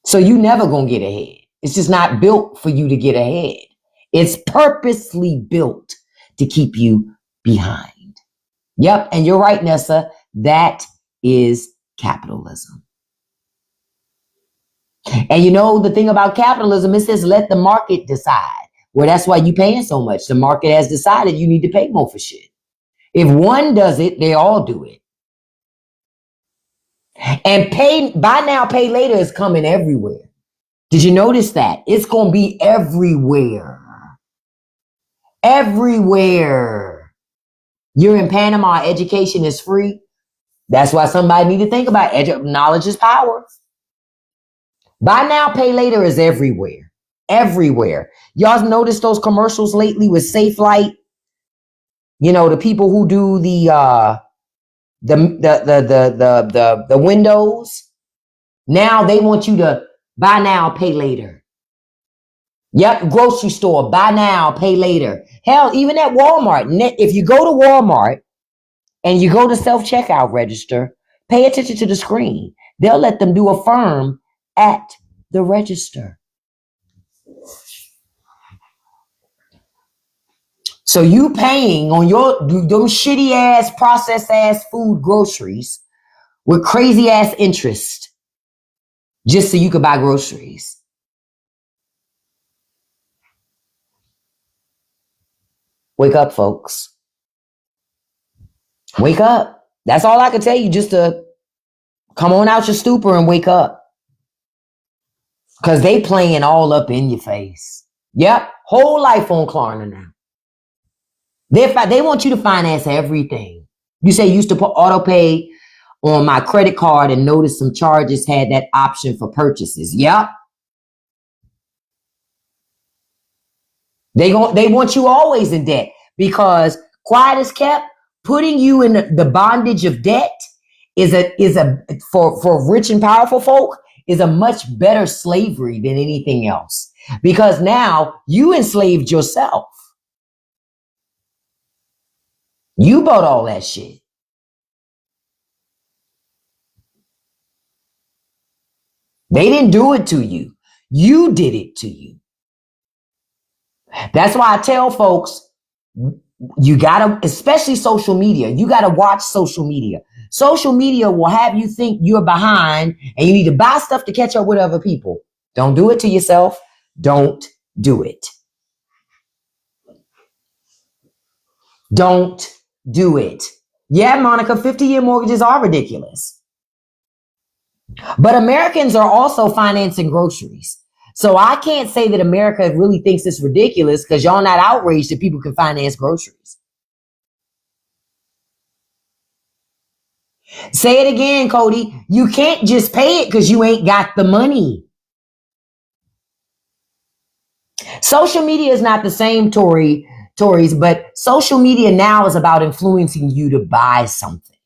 So you never gonna get ahead. It's just not built for you to get ahead. It's purposely built to keep you behind. Yep, and you're right, Nessa. That is capitalism. And you know the thing about capitalism, it says let the market decide. Well, that's why you're paying so much. The market has decided you need to pay more for shit. If one does it, they all do it. And buy now, pay later is coming everywhere. Did you notice that? It's going to be everywhere. Everywhere. You're in Panama, education is free. That's why somebody need to think about knowledge is power. Buy now, pay later is everywhere. Everywhere. Y'all noticed those commercials lately with Safe Light? You know, the people who do the windows. Now they want you to buy now, pay later. Yep, grocery store, buy now, pay later. Hell, even at Walmart. If you go to Walmart and you go to self-checkout register, pay attention to the screen. They'll let them do affirm at the register. So you paying on those shitty ass, processed ass food groceries with crazy ass interest just so you could buy groceries. Wake up, folks. Wake up. That's all I can tell you, just to come on out your stupor and wake up. Because they playing all up in your face. Yep, whole life on Klarna now. They want you to finance everything. You say you used to put auto pay on my credit card and notice some charges had that option for purchases. Yep. They want you always in debt because quiet as kept, putting you in the bondage of debt is a for rich and powerful folk is a much better slavery than anything else because now you enslaved yourself. You bought all that shit. They didn't do it to you. You did it to you. That's why I tell folks, you gotta, especially social media, you gotta watch social media. Social media will have you think you're behind and you need to buy stuff to catch up with other people. Don't do it to yourself. Don't do it. Don't do it. Yeah, Monica, 50-year mortgages are ridiculous. But Americans are also financing groceries. So I can't say that America really thinks it's ridiculous because y'all not outraged that people can finance groceries. Say it again, Cody. You can't just pay it because you ain't got the money. Social media is not the same, Tories, but social media now is about influencing you to buy something.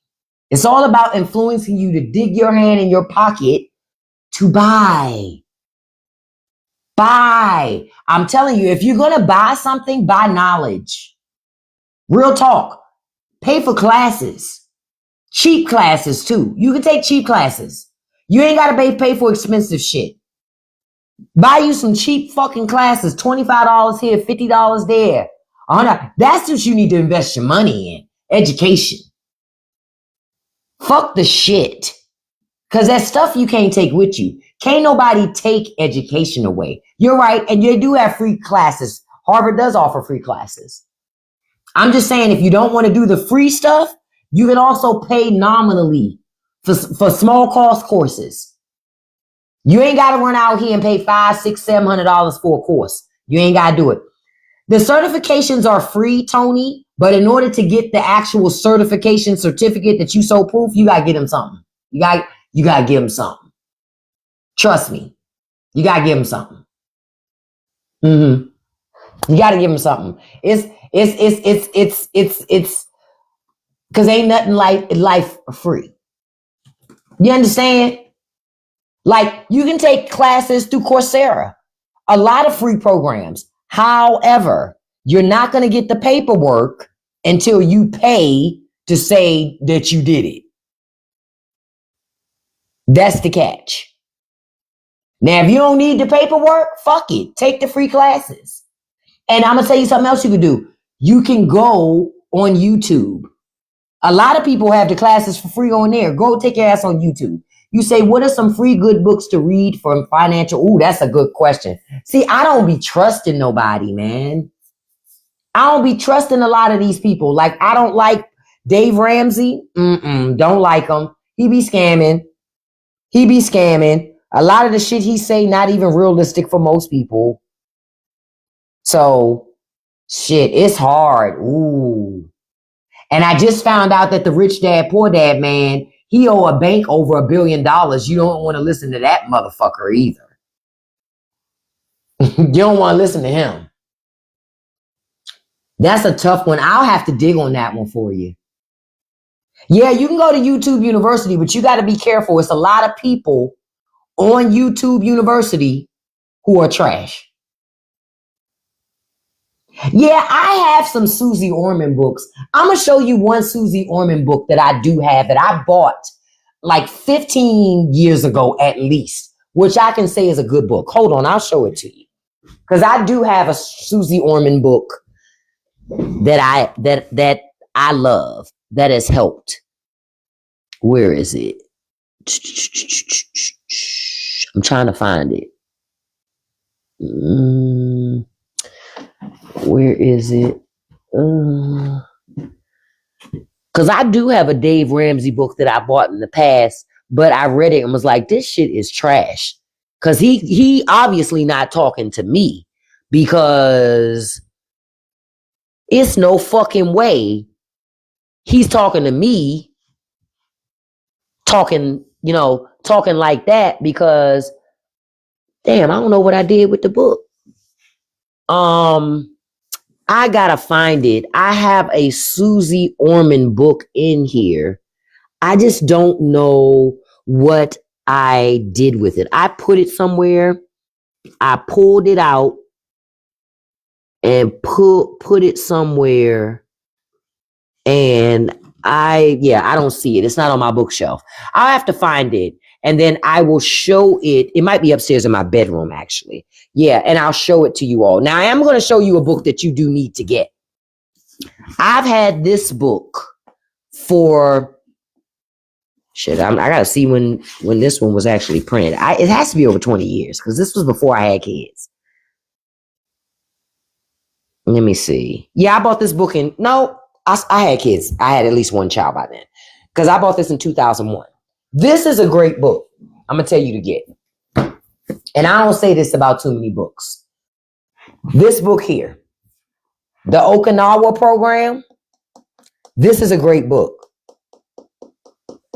It's all about influencing you to dig your hand in your pocket to buy. Buy. I'm telling you, if you're going to buy something, buy knowledge. Real talk. Pay for classes. Cheap classes, too. You can take cheap classes. You ain't got to pay for expensive shit. Buy you some cheap fucking classes. $25 here, $50 there. That's what you need to invest your money in. Education. Fuck the shit. Because that stuff you can't take with you. Can't nobody take education away. You're right. And they do have free classes. Harvard does offer free classes. I'm just saying, if you don't want to do the free stuff, you can also pay nominally for small cost courses. You ain't got to run out here and pay $500, $600, $700 for a course. You ain't got to do it. The certifications are free, Tony, but in order to get the actual certification certificate that you so proof, you got to get them something. You got to give them something. Trust me. You got to give them something. You got to give them something. It's because ain't nothing like life free. You understand? Like, you can take classes through Coursera, a lot of free programs. However, you're not going to get the paperwork until you pay to say that you did it. That's the catch. Now, if you don't need the paperwork, fuck it. Take the free classes. And I'm going to tell you something else you can do. You can go on YouTube. A lot of people have the classes for free on there. Go take your ass on YouTube. You say, what are some free good books to read for financial? Ooh, that's a good question. See, I don't be trusting nobody, man. I don't be trusting a lot of these people. Like, I don't like Dave Ramsey. Don't like him. He be scamming. A lot of the shit he say, not even realistic for most people. So, shit, it's hard. Ooh. And I just found out that the Rich Dad, Poor Dad man, he owe a bank over $1 billion. You don't want to listen to that motherfucker either. You don't want to listen to him. That's a tough one. I'll have to dig on that one for you. Yeah, you can go to YouTube University, but you got to be careful. It's a lot of people on YouTube University who are trash. Yeah, I have some Susie Orman books. I'm going to show you one Susie Orman book that I do have that I bought like 15 years ago at least, which I can say is a good book. Hold on, I'll show it to you. Because I do have a Susie Orman book that I love that has helped. Where is it? I'm trying to find it. Where is it? Because I do have a Dave Ramsey book that I bought in the past, but I read it and was like, this shit is trash. Because he obviously not talking to me because It's no fucking way he's talking to me, talking like that because, damn, I don't know what I did with the book. I gotta find it. I have a Susie Orman book in here. I just don't know what I did with it. I put it somewhere. I pulled it out and put it somewhere, and I don't see it. It's not on my bookshelf. I'll have to find it, and then I will show it. It might be upstairs in my bedroom, actually. Yeah, and I'll show it to you all. Now, I am going to show you a book that you do need to get. I've had this book for shit. I gotta see when this one was actually printed. It has to be over 20 years because this was before I had kids. Let me see. Yeah, I bought this book I had kids. I had at least one child by then because I bought this in 2001. This is a great book. I'm gonna tell you to get. And I don't say this about too many books. This book here, the Okinawa Program. This is a great book.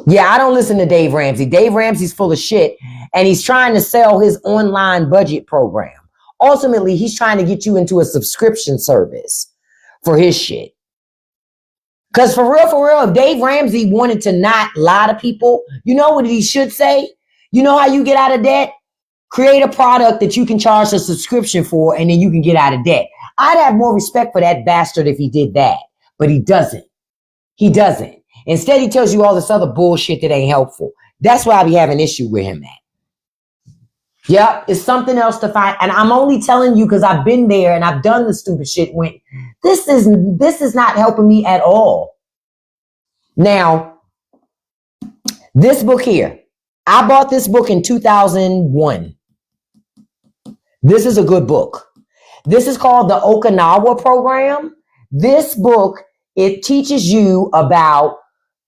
Yeah, I don't listen to Dave Ramsey. Dave Ramsey's full of shit, and he's trying to sell his online budget program. Ultimately, he's trying to get you into a subscription service for his shit. Because for real, if Dave Ramsey wanted to not lie to people, you know what he should say? You know how you get out of debt? Create a product that you can charge a subscription for, and then you can get out of debt. I'd have more respect for that bastard if he did that, but he doesn't. He doesn't. Instead, he tells you all this other bullshit that ain't helpful. That's why I be having issue with him at. Yep, it's something else to find. And I'm only telling you because I've been there and I've done the stupid shit when this is not helping me at all. Now, this book here, I bought this book in 2001. This is a good book. This is called the Okinawa Program. This book, it teaches you about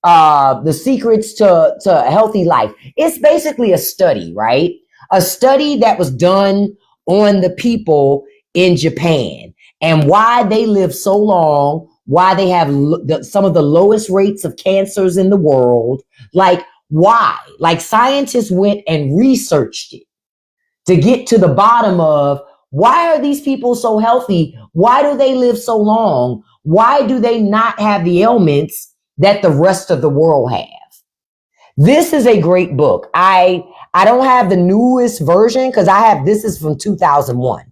the secrets to a healthy life. It's basically a study, right? A study that was done on the people in Japan and why they live so long, why they have some of the lowest rates of cancers in the world. Like, why? Like, scientists went and researched it to get to the bottom of why are these people so healthy? Why do they live so long? Why do they not have the ailments that the rest of the world have? This is a great book. I don't have the newest version because this is from 2001,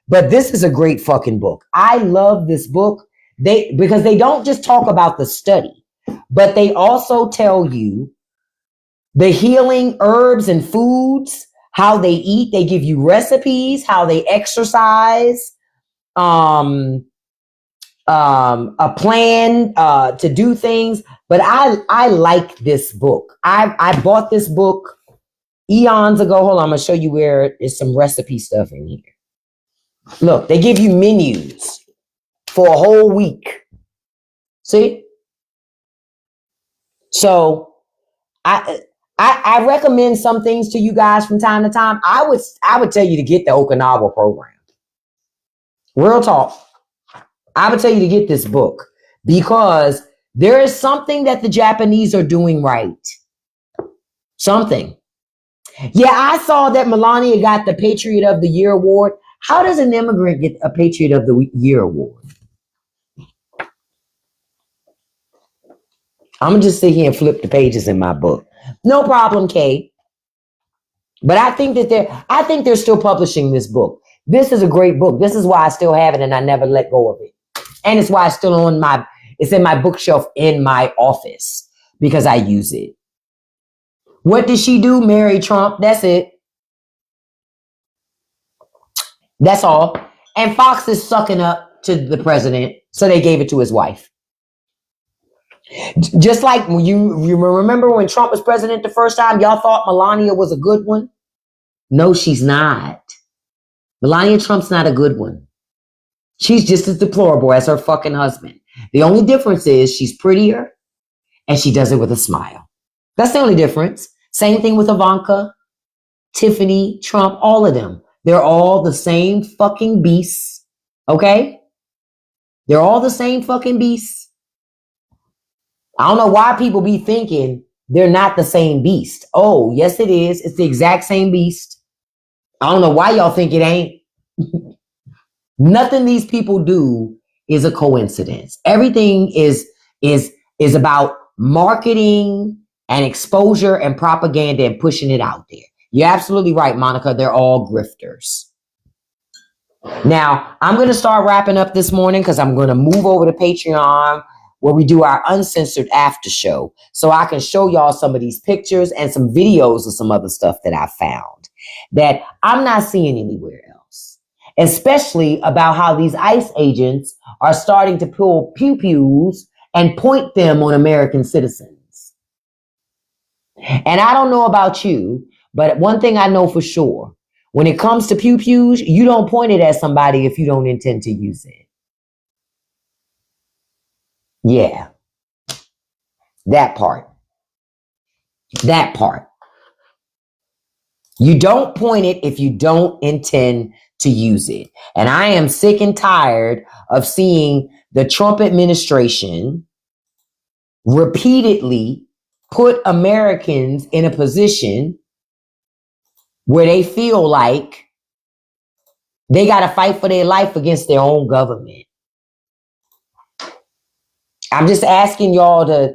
but this is a great fucking book. I love this book because they don't just talk about the study, but they also tell you the healing herbs and foods, how they eat. They give you recipes, how they exercise, a plan to do things. But I like this book. I bought this book eons ago. Hold on, I'm gonna show you where there's some recipe stuff in here. Look, they give you menus for a whole week. See? So I recommend some things to you guys from time to time. I would tell you to get the Okinawa Program. Real talk. I would tell you to get this book because there is something that the Japanese are doing right. Something. Yeah, I saw that Melania got the Patriot of the Year award. How does an immigrant get a Patriot of the Year award? I'm gonna just sit here and flip the pages in my book. No problem, Kay. But I think they're still publishing this book. This is a great book. This is why I still have it and I never let go of it. And it's why it's still it's in my bookshelf in my office because I use it. What did she do? Marry Trump. That's it. That's all. And Fox is sucking up to the president, so they gave it to his wife. Just like you remember when Trump was president the first time, y'all thought Melania was a good one? No, she's not. Melania Trump's not a good one. She's just as deplorable as her fucking husband. The only difference is she's prettier and she does it with a smile. That's the only difference. Same thing with Ivanka, Tiffany, Trump, all of them. They're all the same fucking beasts. Okay? They're all the same fucking beasts. I don't know why people be thinking they're not the same beast. Oh, yes, it is. It's the exact same beast. I don't know why y'all think it ain't. Nothing these people do is a coincidence. Everything is about marketing and exposure and propaganda and pushing it out there. You're absolutely right, Monica. They're all grifters. Now, I'm going to start wrapping up this morning because I'm going to move over to Patreon where we do our uncensored after show. So I can show y'all some of these pictures and some videos of some other stuff that I found that I'm not seeing anywhere else. Especially about how these ICE agents are starting to pull pew-pews and point them on American citizens. And I don't know about you, but one thing I know for sure, when it comes to pew-pews, you don't point it at somebody if you don't intend to use it. Yeah. That part. That part. You don't point it if you don't intend to use it. And I am sick and tired of seeing the Trump administration repeatedly put Americans in a position where they feel like they got to fight for their life against their own government. I'm just asking y'all to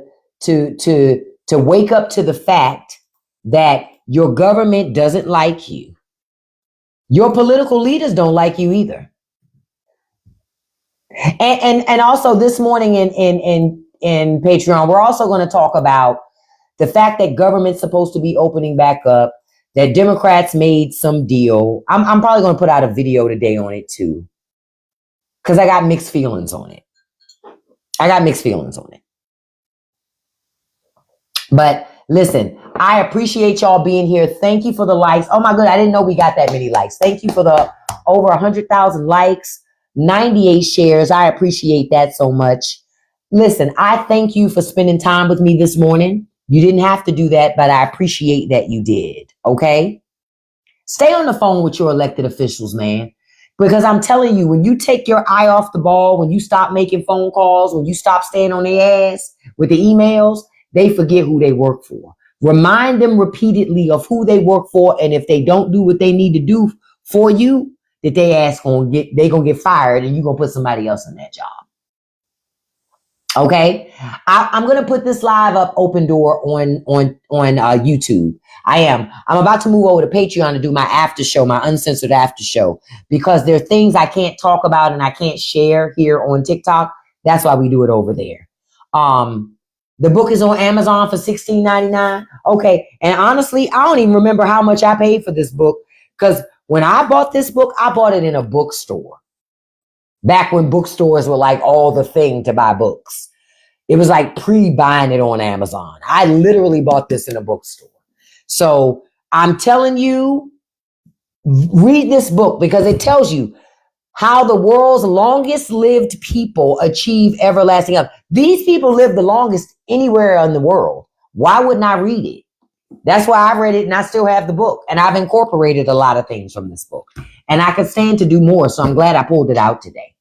wake up to the fact that your government doesn't like you. Your political leaders don't like you either. And also this morning in Patreon, we're also going to talk about the fact that government's supposed to be opening back up, that Democrats made some deal. I'm probably going to put out a video today on it too, because I got mixed feelings on it. But listen, I appreciate y'all being here. Thank you for the likes. Oh my God, I didn't know we got that many likes. Thank you for the over 100,000 likes, 98 shares. I appreciate that so much. Listen, I thank you for spending time with me this morning. You didn't have to do that, but I appreciate that you did. Okay? Stay on the phone with your elected officials, man. Because I'm telling you, when you take your eye off the ball, when you stop making phone calls, when you stop staying on their ass with the emails, they forget who they work for. Remind them repeatedly of who they work for, and if they don't do what they need to do for you, that they gonna get fired, and you're gonna put somebody else in that job. Okay, I'm gonna put this live up, open door on YouTube. I'm about to move over to Patreon to do my after show, my uncensored after show, because there are things I can't talk about and I can't share here on TikTok. That's why we do it over there. The book is on Amazon for $16.99. Okay, and honestly, I don't even remember how much I paid for this book, because when I bought this book, I bought it in a bookstore. Back when bookstores were like all the thing to buy books. It was like pre-buying it on Amazon. I literally bought this in a bookstore. So I'm telling you, read this book because it tells you how the world's longest lived people achieve everlasting health. These people live the longest anywhere in the world. Why wouldn't I read it? That's why I read it and I still have the book. And I've incorporated a lot of things from this book. And I could stand to do more. So I'm glad I pulled it out today.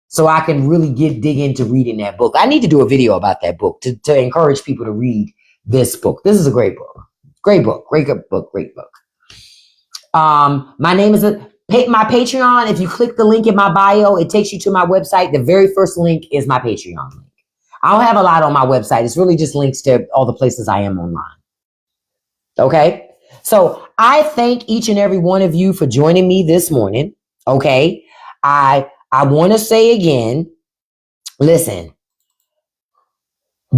So I can really dig into reading that book. I need to do a video about that book to encourage people to read this book. This is a great book. Great book. Great book. Great book. My name is my Patreon. If you click the link in my bio, it takes you to my website. The very first link is my Patreon link. I don't have a lot on my website. It's really just links to all the places I am online. Okay. So I thank each and every one of you for joining me this morning. Okay. I want to say again, listen,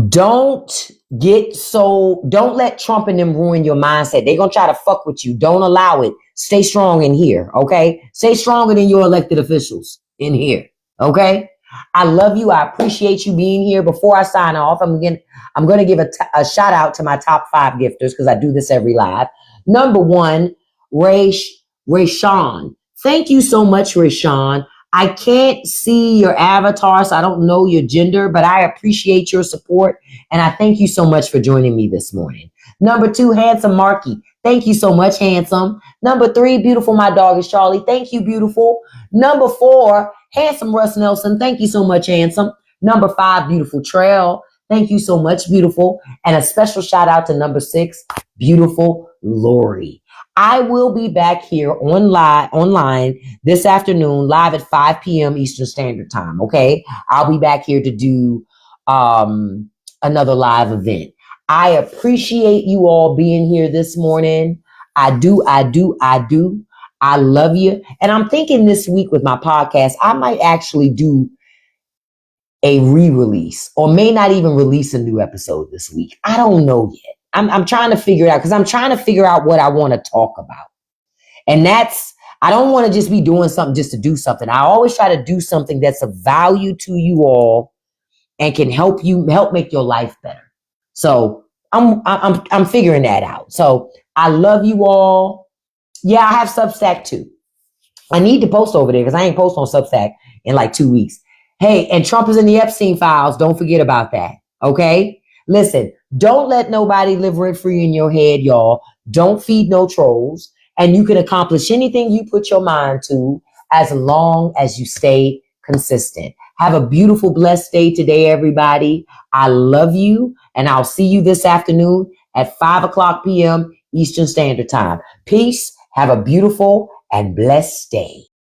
don't let Trump and them ruin your mindset. They're going to try to fuck with you. Don't allow it. Stay strong in here. Okay. Stay stronger than your elected officials in here. Okay. I love you. I appreciate you being here. Before I sign off, I'm going to give a shout out to my top 5 gifters because I do this every live. Number 1, Rayshawn. Thank you so much, Rayshawn. I can't see your avatar, so I don't know your gender, but I appreciate your support, and I thank you so much for joining me this morning. Number 2, Handsome Marky. Thank you so much, Handsome. Number 3, Beautiful, my dog is Charlie. Thank you, Beautiful. Number 4, Handsome Russ Nelson, thank you so much, handsome. Number 5, beautiful Trail. Thank you so much, beautiful. And a special shout out to number 6, beautiful Lori. I will be back here online this afternoon, live at 5 p.m. Eastern Standard Time. Okay. I'll be back here to do another live event. I appreciate you all being here this morning. I do. I love you. And I'm thinking this week with my podcast, I might actually do a re-release or may not even release a new episode this week. I don't know yet. I'm trying to figure it out because I'm trying to figure out what I want to talk about. And I don't want to just be doing something just to do something. I always try to do something that's of value to you all and can help make your life better. So I'm figuring that out. So I love you all. Yeah, I have Substack too. I need to post over there because I ain't post on Substack in like 2 weeks. Hey, and Trump is in the Epstein files. Don't forget about that. Okay? Listen, don't let nobody live rent free in your head, y'all. Don't feed no trolls. And you can accomplish anything you put your mind to as long as you stay consistent. Have a beautiful, blessed day today, everybody. I love you, and I'll see you this afternoon at 5 o'clock p.m. Eastern Standard Time. Peace. Have a beautiful and blessed day.